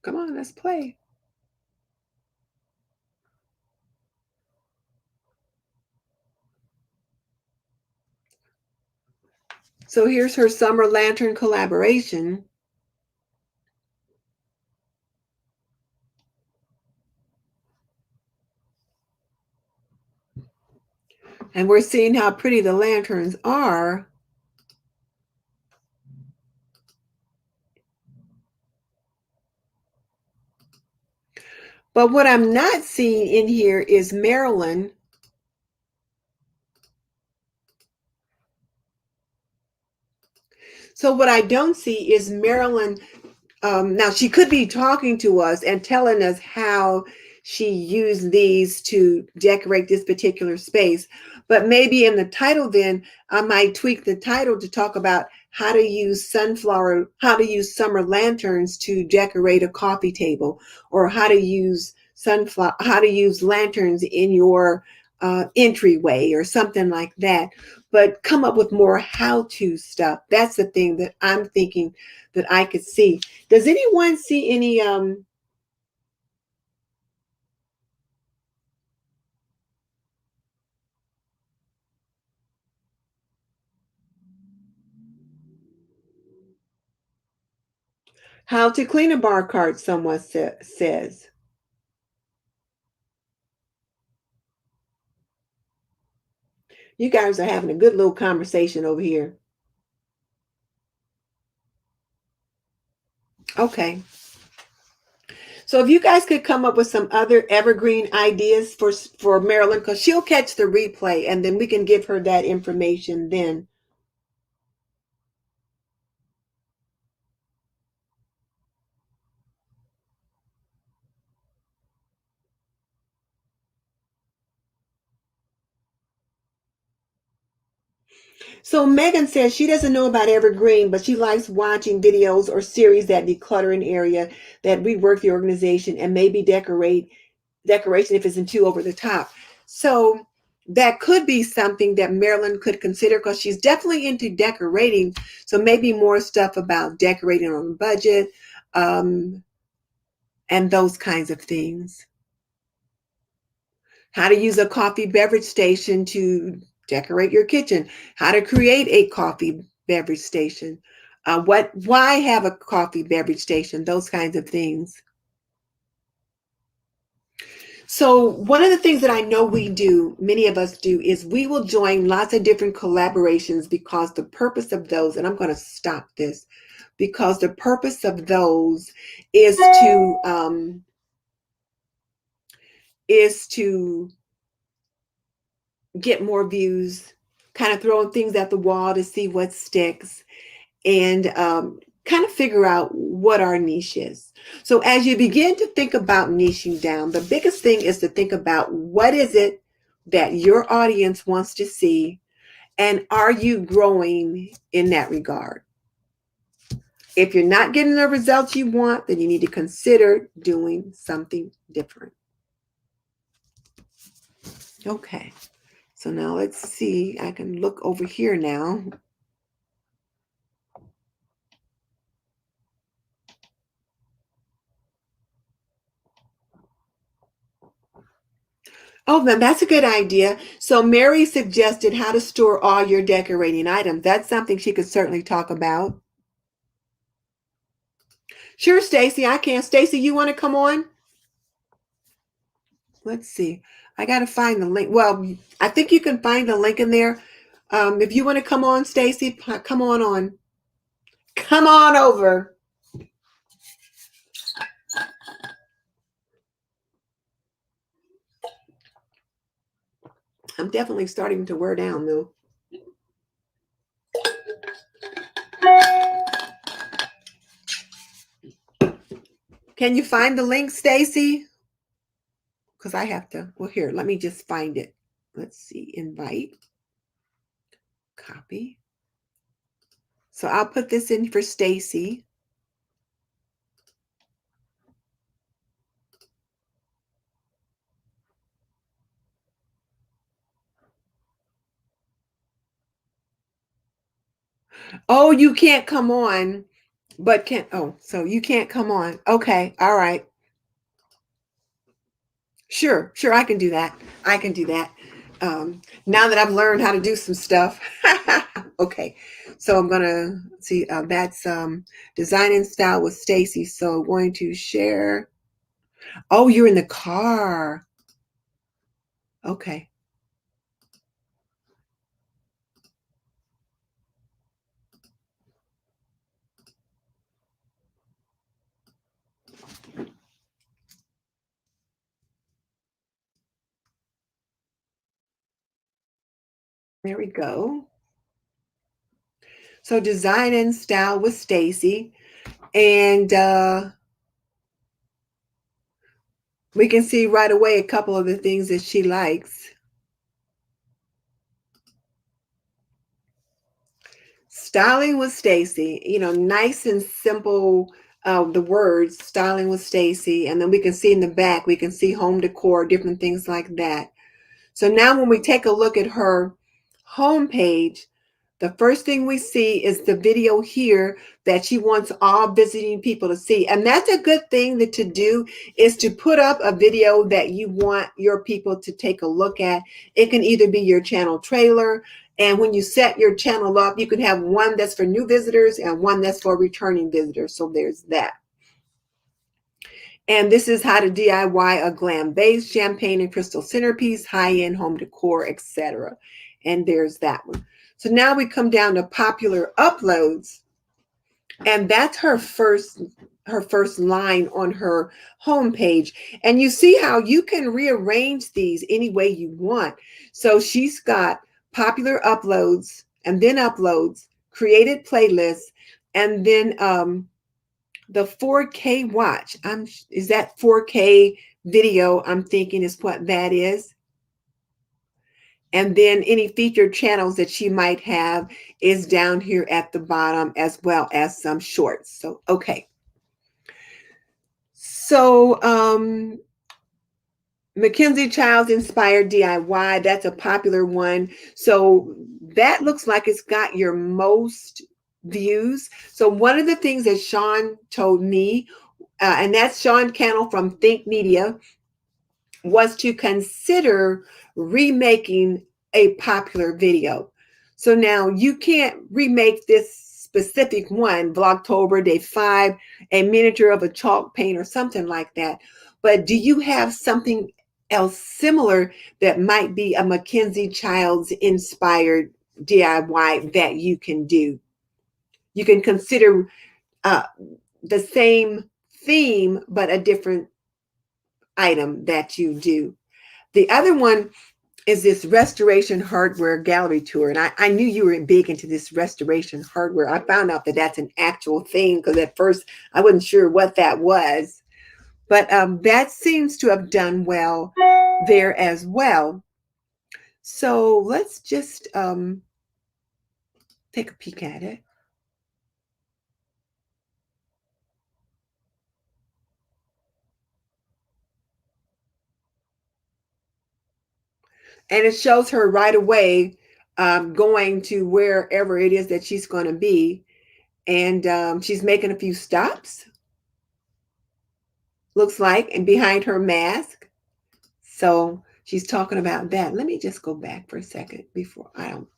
Come on, let's play. So here's her summer lantern collaboration. And we're seeing how pretty the lanterns are. But what I'm not seeing in here is Marilyn. So what I don't see is Marilyn. Now, she could be talking to us and telling us how she used these to decorate this particular space. But maybe in the title, then I might tweak the title to talk about how to use summer lanterns to decorate a coffee table, or how to use lanterns in your entryway, or something like that. But come up with more how-to stuff. That's the thing that I'm thinking that I could see. Does anyone see any how to clean a bar cart, someone says. You guys are having a good little conversation over here. Okay. So if you guys could come up with some other evergreen ideas for Marilyn, because she'll catch the replay and then we can give her that information then. So Megan says she doesn't know about Evergreen, but she likes watching videos or series that declutter an area, that rework the organization, and maybe decoration if it's too over the top. So that could be something that Marilyn could consider, because she's definitely into decorating. So maybe more stuff about decorating on a budget, and those kinds of things. How to use a coffee beverage station to decorate your kitchen. How to create a coffee beverage station. Why have a coffee beverage station? Those kinds of things. So one of the things that I know we do, many of us do, is we will join lots of different collaborations, because the purpose of those, and I'm going to stop this, because the purpose of those is to get more views, kind of throwing things at the wall to see what sticks, and kind of figure out what our niche is. So as you begin to think about niching down, the biggest thing is to think about what is it that your audience wants to see, and are you growing in that regard? If you're not getting the results you want, then you need to consider doing something different. Okay, so now let's see. I can look over here now. Oh, then that's a good idea. So Mary suggested how to store all your decorating items. That's something she could certainly talk about. Sure, Stacy, I can. Stacy, you want to come on? Let's see. I got to find the link. Well, I think you can find the link in there. If you want to come on, Stacy, come on. Come on over. I'm definitely starting to wear down, though. Can you find the link, Stacy? Because I have to. Well, here, let me just find it. Let's see. Invite. Copy. So I'll put this in for Stacy. Oh, you can't come on, but so you can't come on. Okay, all right. Sure, I can do that. I can do that. Now that I've learned how to do some stuff. Okay, so I'm gonna see, that's design and style with Stacy. So going to share. Oh, you're in the car. Okay. There we go. So design and style with Stacy. And we can see right away a couple of the things that she likes. Styling with Stacy, nice and simple, the words, styling with Stacy. And then we can see in the back, we can see home decor, different things like that. So now when we take a look at her homepage, the first thing we see is the video here that she wants all visiting people to see. And that's a good thing to do, is to put up a video that you want your people to take a look at. It can either be your channel trailer, and when you set your channel up, you can have one that's for new visitors and one that's for returning visitors. So there's that. And this is how to DIY a glam base, champagne and crystal centerpiece, high-end home decor, etc. And there's that one. So now we come down to popular uploads, and that's her first line on her homepage. And you see how you can rearrange these any way you want. So she's got popular uploads, and then uploads, created playlists, and then the 4K watch. Is that 4K video? I'm thinking is what that is. And then any featured channels that she might have is down here at the bottom, as well as some shorts. So, okay. So, Mackenzie Childs Inspired DIY, that's a popular one. So that looks like it's got your most views. So one of the things that Sean told me, and that's Sean Cannell from Think Media, was to consider remaking a popular video. So now you can't remake this specific one, Vlogtober, Day 5, a miniature of a chalk paint or something like that. But do you have something else similar that might be a Mackenzie Childs inspired DIY that you can do? You can consider the same theme, but a different item that you do. The other one is this restoration hardware gallery tour. And I knew you were big into this restoration hardware. I found out that that's an actual thing, because at first I wasn't sure what that was. But that seems to have done well there as well. So let's just take a peek at it. And it shows her right away going to wherever it is that she's going to be. And she's making a few stops, looks like, and behind her mask. So she's talking about that. Let me just go back for a second before I don't.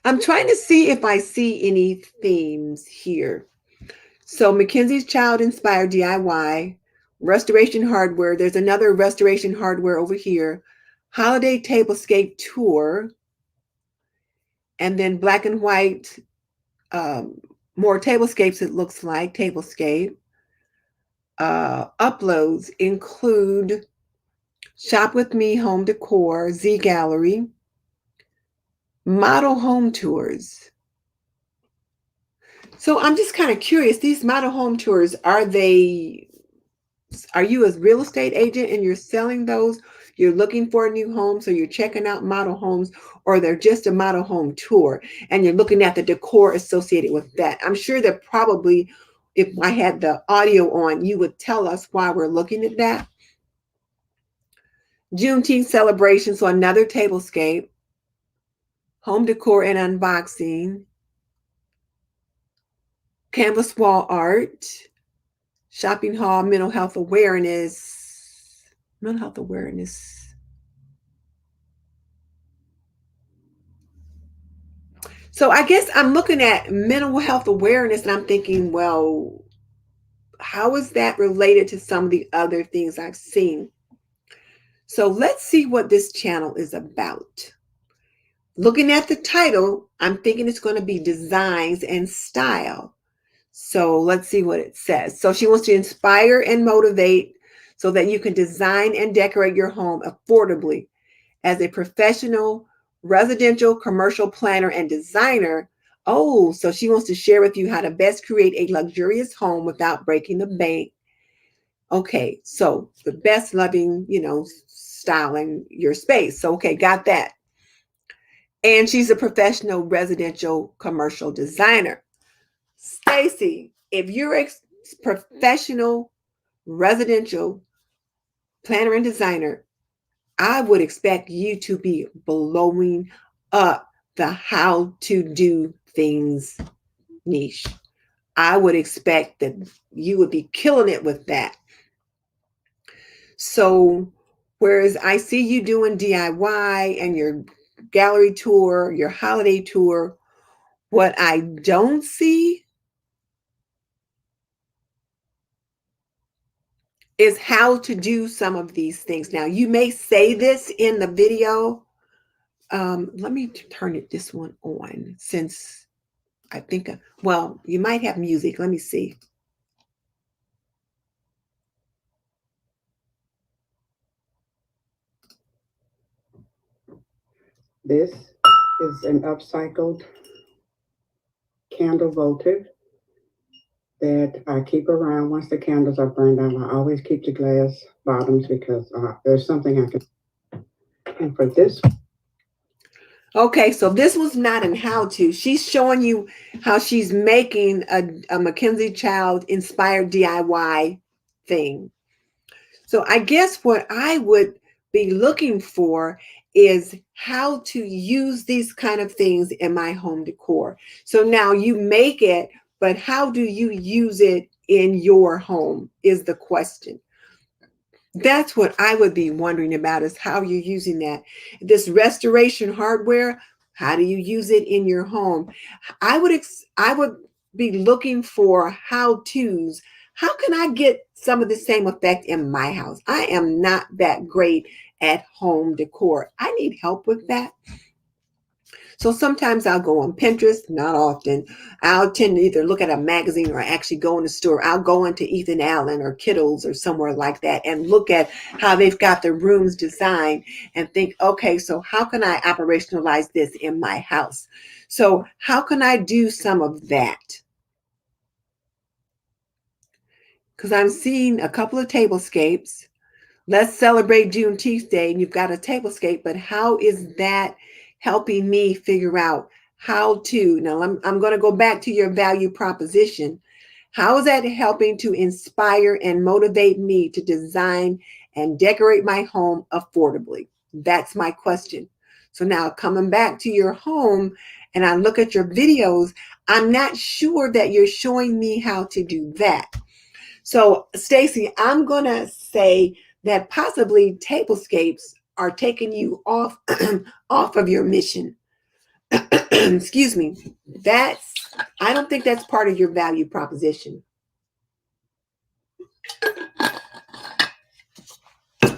I'm trying to see if I see any themes here. So Mackenzie's Child Inspired DIY, restoration hardware. There's another restoration hardware over here. Holiday Tablescape Tour. And then black and white, more tablescapes, it looks like, tablescape. Uploads include Shop With Me Home Decor, Z Gallery, model home tours. So I'm just kind of curious, these model home tours, are they Are you a real estate agent and you're selling those? You're looking for a new home, so you're checking out model homes, or they're just a model home tour and you're looking at the decor associated with that. I'm sure that probably if I had the audio on, you would tell us why we're looking at that. Juneteenth celebration, so another tablescape, home decor and unboxing, canvas wall art, shopping haul, mental health awareness. Mental health awareness. So I guess I'm looking at mental health awareness and I'm thinking, well, how is that related to some of the other things I've seen? So let's see what this channel is about. Looking at the title, I'm thinking it's going to be designs and style. So let's see what it says. So she wants to inspire and motivate so that you can design and decorate your home affordably. As a professional residential commercial planner and designer, oh, so she wants to share with you how to best create a luxurious home without breaking the bank. Okay, so the best loving, styling your space. So, okay, got that. And she's a professional residential commercial designer. Stacy, if you're a professional residential planner and designer, I would expect you to be blowing up the how to do things niche. I would expect that you would be killing it with that. So, whereas I see you doing DIY and your gallery tour, your holiday tour, what I don't see is how to do some of these things. Now, you may say this in the video. Let me turn this one on since I think, well, you might have music. Let me see.
This is an upcycled candle votive that I keep around. Once the candles are burned out, I always keep the glass bottoms because there's something I can. And for this.
Okay, so this was not an how-to. She's showing you how she's making a Mackenzie Child inspired DIY thing. So I guess what I would be looking for is how to use these kind of things in my home decor. So now you make it, but how do you use it in your home is the question. That's what I would be wondering about, is how you're using that. This restoration hardware, how do you use it in your home? I would be looking for how-tos. How can I get some of the same effect in my house? I am not that great at home decor. I need help with that. So sometimes I'll go on Pinterest, not often. I'll tend to either look at a magazine or actually go in the store. I'll go into Ethan Allen or Kittles or somewhere like that and look at how they've got the rooms designed and think, okay, so how can I operationalize this in my house? So how can I do some of that? Because I'm seeing a couple of tablescapes. Let's celebrate Juneteenth Day, and you've got a tablescape, but how is that helping me figure out how to? Now, I'm going to go back to your value proposition. How is that helping to inspire and motivate me to design and decorate my home affordably? That's my question. So now coming back to your home and I look at your videos, I'm not sure that you're showing me how to do that. So Stacy, I'm going to say that possibly tablescapes are taking you off off of your mission. Excuse me. I don't think that's part of your value proposition.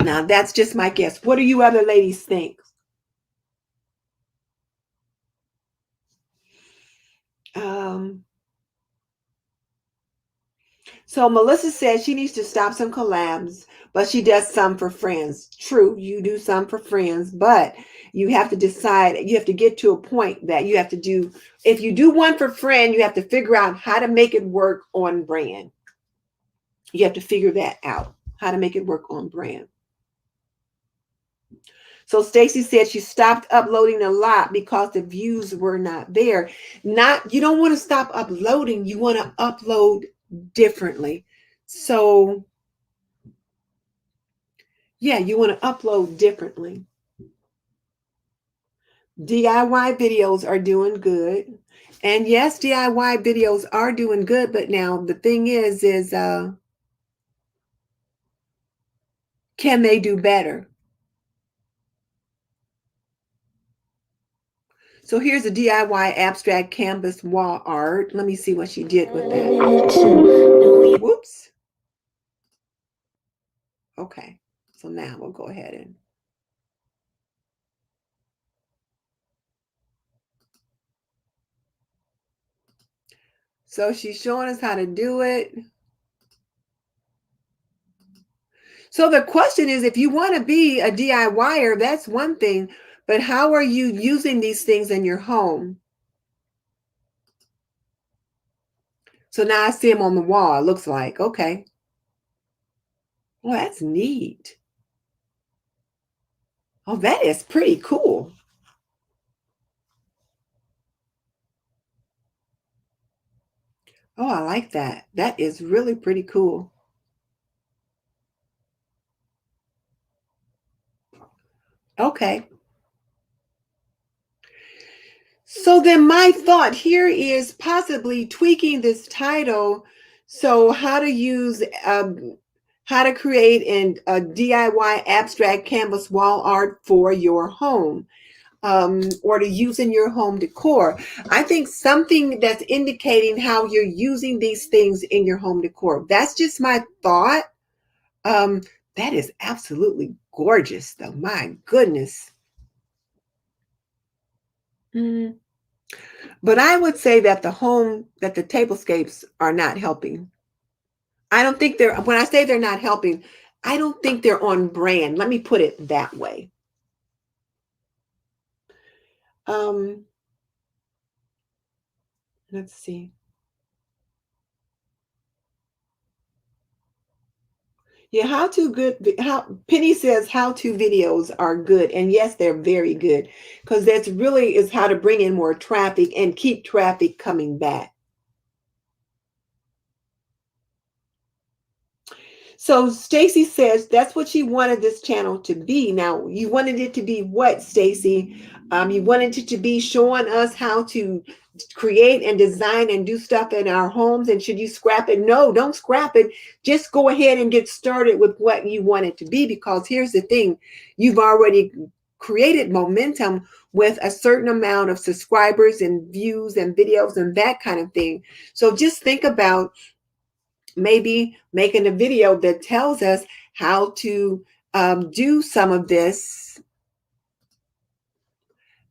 Now, that's just my guess. What do you other ladies think? So Melissa says she needs to stop some collabs, but she does some for friends. True, you do some for friends, but you have to decide, you have to get to a point that you have to do, if you do one for friend, you have to figure out how to make it work on brand. You have to figure that out. how to make it work on brand. So Stacy said she stopped uploading a lot because the views were not there. You don't want to stop uploading. You want to upload differently. So yeah, you want to upload differently. DIY videos are doing good. And yes, DIY videos are doing good. But now the thing is can they do better? So here's a DIY abstract canvas wall art. Let me see what she did with that. Whoops. Okay. So now we'll go ahead and. So she's showing us how to do it. So the question is, if you want to be a DIYer, that's one thing, but how are you using these things in your home? So now I see them on the wall, it looks like. Okay. Well, that's neat. Oh, that is pretty cool. Oh, I like that. That is really pretty cool. Okay. So then my thought here is possibly tweaking this title. So how to use, how to create a DIY abstract canvas wall art for your home, or to use in your home decor. I think something that's indicating how you're using these things in your home decor. That's just my thought. That is absolutely gorgeous, though. My goodness. But I would say that the tablescapes are not helping. I don't think when I say they're not helping, I don't think they're on brand. Let me put it that way. Let's see. Yeah, Penny says how-to videos are good. And yes, they're very good, because that's really is how to bring in more traffic and keep traffic coming back. So Stacy says that's what she wanted this channel to be. Now, you wanted it to be what, Stacy? You wanted it to be showing us how to create and design and do stuff in our homes. And should you scrap it? No, don't scrap it. Just go ahead and get started with what you want it to be, because here's the thing. You've already created momentum with a certain amount of subscribers and views and videos and that kind of thing. So just think about maybe making a video that tells us how to do some of this,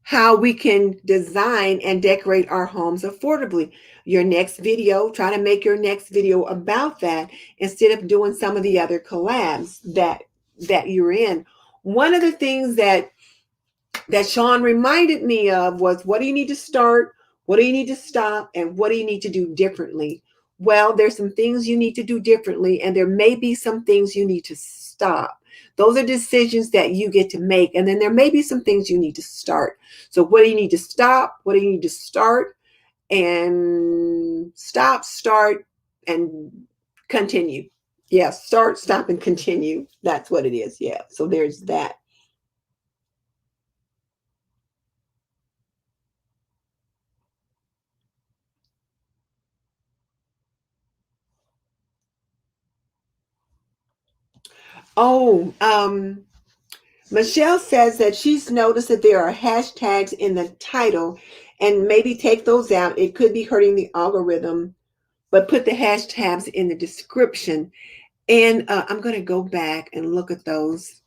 how we can design and decorate our homes affordably. Your next video, try to make your next video about that instead of doing some of the other collabs that you're in. One of the things that Sean reminded me of was, what do you need to start? What do you need to stop? And what do you need to do differently? Well, there's some things you need to do differently, and there may be some things you need to stop. Those are decisions that you get to make. And then there may be some things you need to start. So what do you need to stop? What do you need to start? And stop, start, and continue. Yeah, start, stop, and continue. That's what it is. Yeah, so there's that. Oh, Michelle says that she's noticed that there are hashtags in the title, and maybe take those out. It could be hurting the algorithm, but put the hashtags in the description. And I'm going to go back and look at those.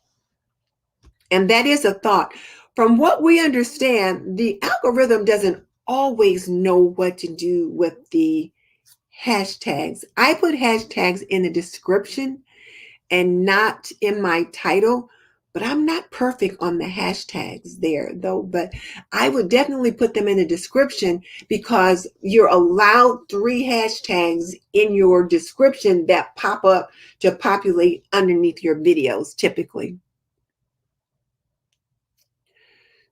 And that is a thought. From what we understand, the algorithm doesn't always know what to do with the hashtags. I put hashtags in the description and not in my title, but I'm not perfect on the hashtags there though, but I would definitely put them in the description because you're allowed 3 hashtags in your description that pop up to populate underneath your videos typically.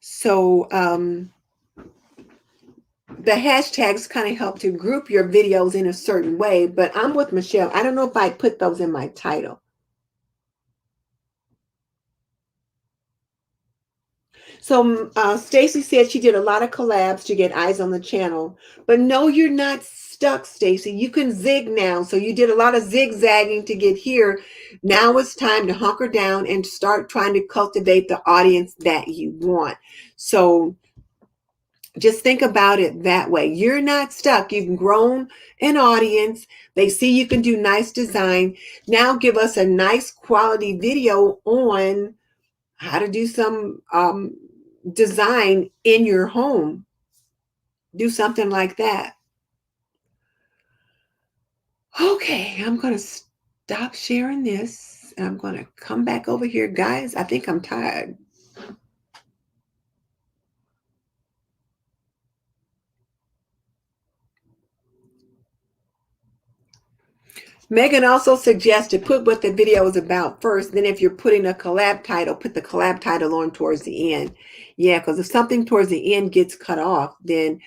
So the hashtags kind of help to group your videos in a certain way, but I'm with Michelle. I don't know if I put those in my title. So Stacy said she did a lot of collabs to get eyes on the channel, but no, you're not stuck, Stacy. You can zig now. So you did a lot of zigzagging to get here. Now it's time to hunker down and start trying to cultivate the audience that you want. So just think about it that way. You're not stuck. You've grown an audience. They see you can do nice design. Now give us a nice quality video on how to do some design in your home. Do something like that. Okay, I'm going to stop sharing this. And I'm going to come back over here. Guys, I think I'm tired. Megan also suggests to put what the video is about first. Then if you're putting a collab title, put the collab title on towards the end. Yeah, because if something towards the end gets cut off, then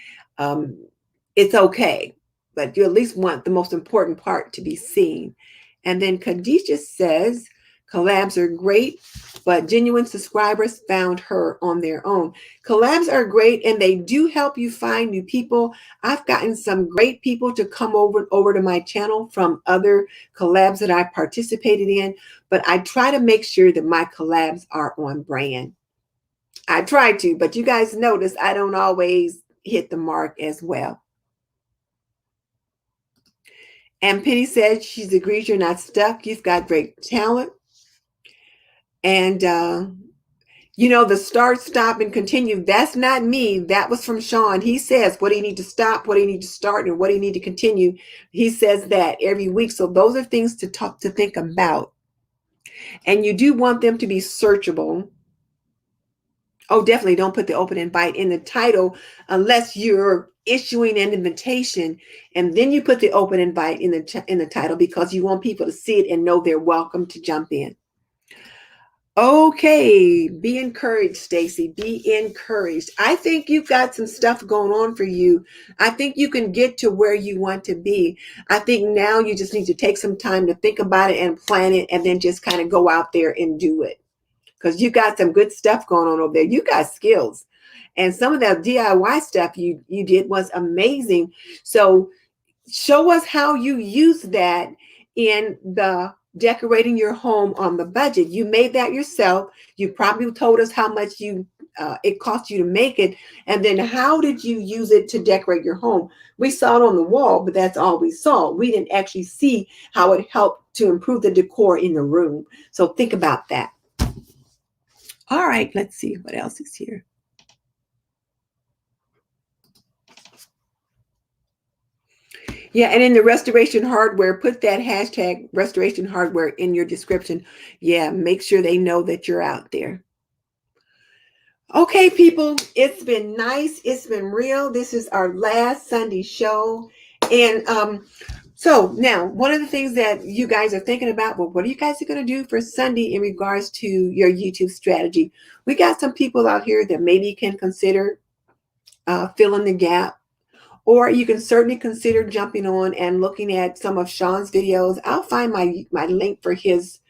it's okay. But you at least want the most important part to be seen. And then Khadijah says, collabs are great, but genuine subscribers found her on their own. Collabs are great, and they do help you find new people. I've gotten some great people to come over to my channel from other collabs that I participated in, but I try to make sure that my collabs are on brand. I try to, but you guys notice I don't always hit the mark as well. And Penny said she agrees you're not stuck. You've got great talent. And, you know, the start, stop, and continue. That's not me. That was from Sean. He says what do you need to stop, what do you need to start, and what do you need to continue. He says that every week. So those are things to think about. And you do want them to be searchable. Oh, definitely don't put the open invite in the title unless you're issuing an invitation, and then you put the open invite in the title because you want people to see it and know they're welcome to jump in. Okay, be encouraged, Stacy. Be encouraged. I think you've got some stuff going on for you. I think you can get to where you want to be. I think now you just need to take some time to think about it and plan it, and then just kind of go out there and do it. Because you got some good stuff going on over there. You got skills. And some of that DIY stuff you did was amazing. So show us how you use that in the decorating your home on the budget. You made that yourself. You probably told us how much it cost you to make it. And then how did you use it to decorate your home? We saw it on the wall, but that's all we saw. We didn't actually see how it helped to improve the decor in the room. So think about that. All right, let's see what else is here. Yeah, and in the restoration hardware, put that hashtag restoration hardware in your description. Yeah, make sure they know that you're out there. Okay, people, it's been nice. It's been real. This is our last Sunday show. And so now one of the things that you guys are thinking about, well, what are you guys going to do for Sunday in regards to your YouTube strategy? We got some people out here that maybe can consider filling the gap. Or you can certainly consider jumping on and looking at some of Sean's videos. I'll find my link for his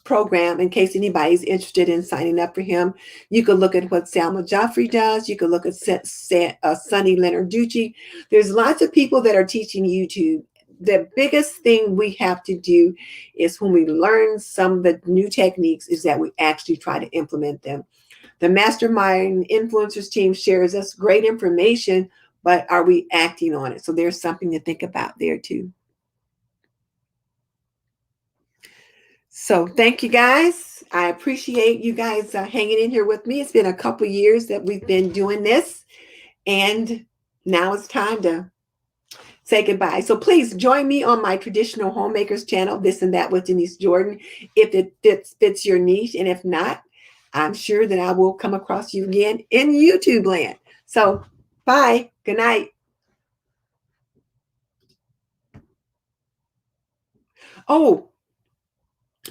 program in case anybody's interested in signing up for him. You could look at what Salma Joffrey does. You could look at Sunny Lenarducci. There's lots of people that are teaching YouTube. The biggest thing we have to do is when we learn some of the new techniques is that we actually try to implement them. The Mastermind Influencers team shares us great information, but are we acting on it? So there's something to think about there too. So thank you guys. I appreciate you guys hanging in here with me. It's been a couple years that we've been doing this, and now it's time to say goodbye. So please join me on my traditional homemakers channel, This and That with Denise Jordan, if it fits your niche. And if not, I'm sure that I will come across you again in YouTube land. So bye. Good night. Oh,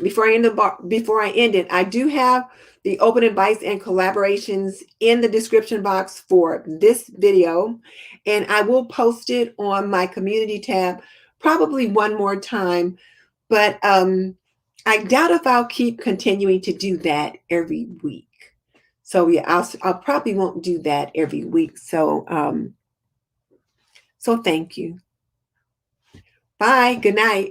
before I end it, I do have the open advice and collaborations in the description box for this video, and I will post it on my community tab probably one more time, but I doubt if I'll keep continuing to do that every week. So yeah, I'll probably won't do that every week. So so thank you. Bye. Good night.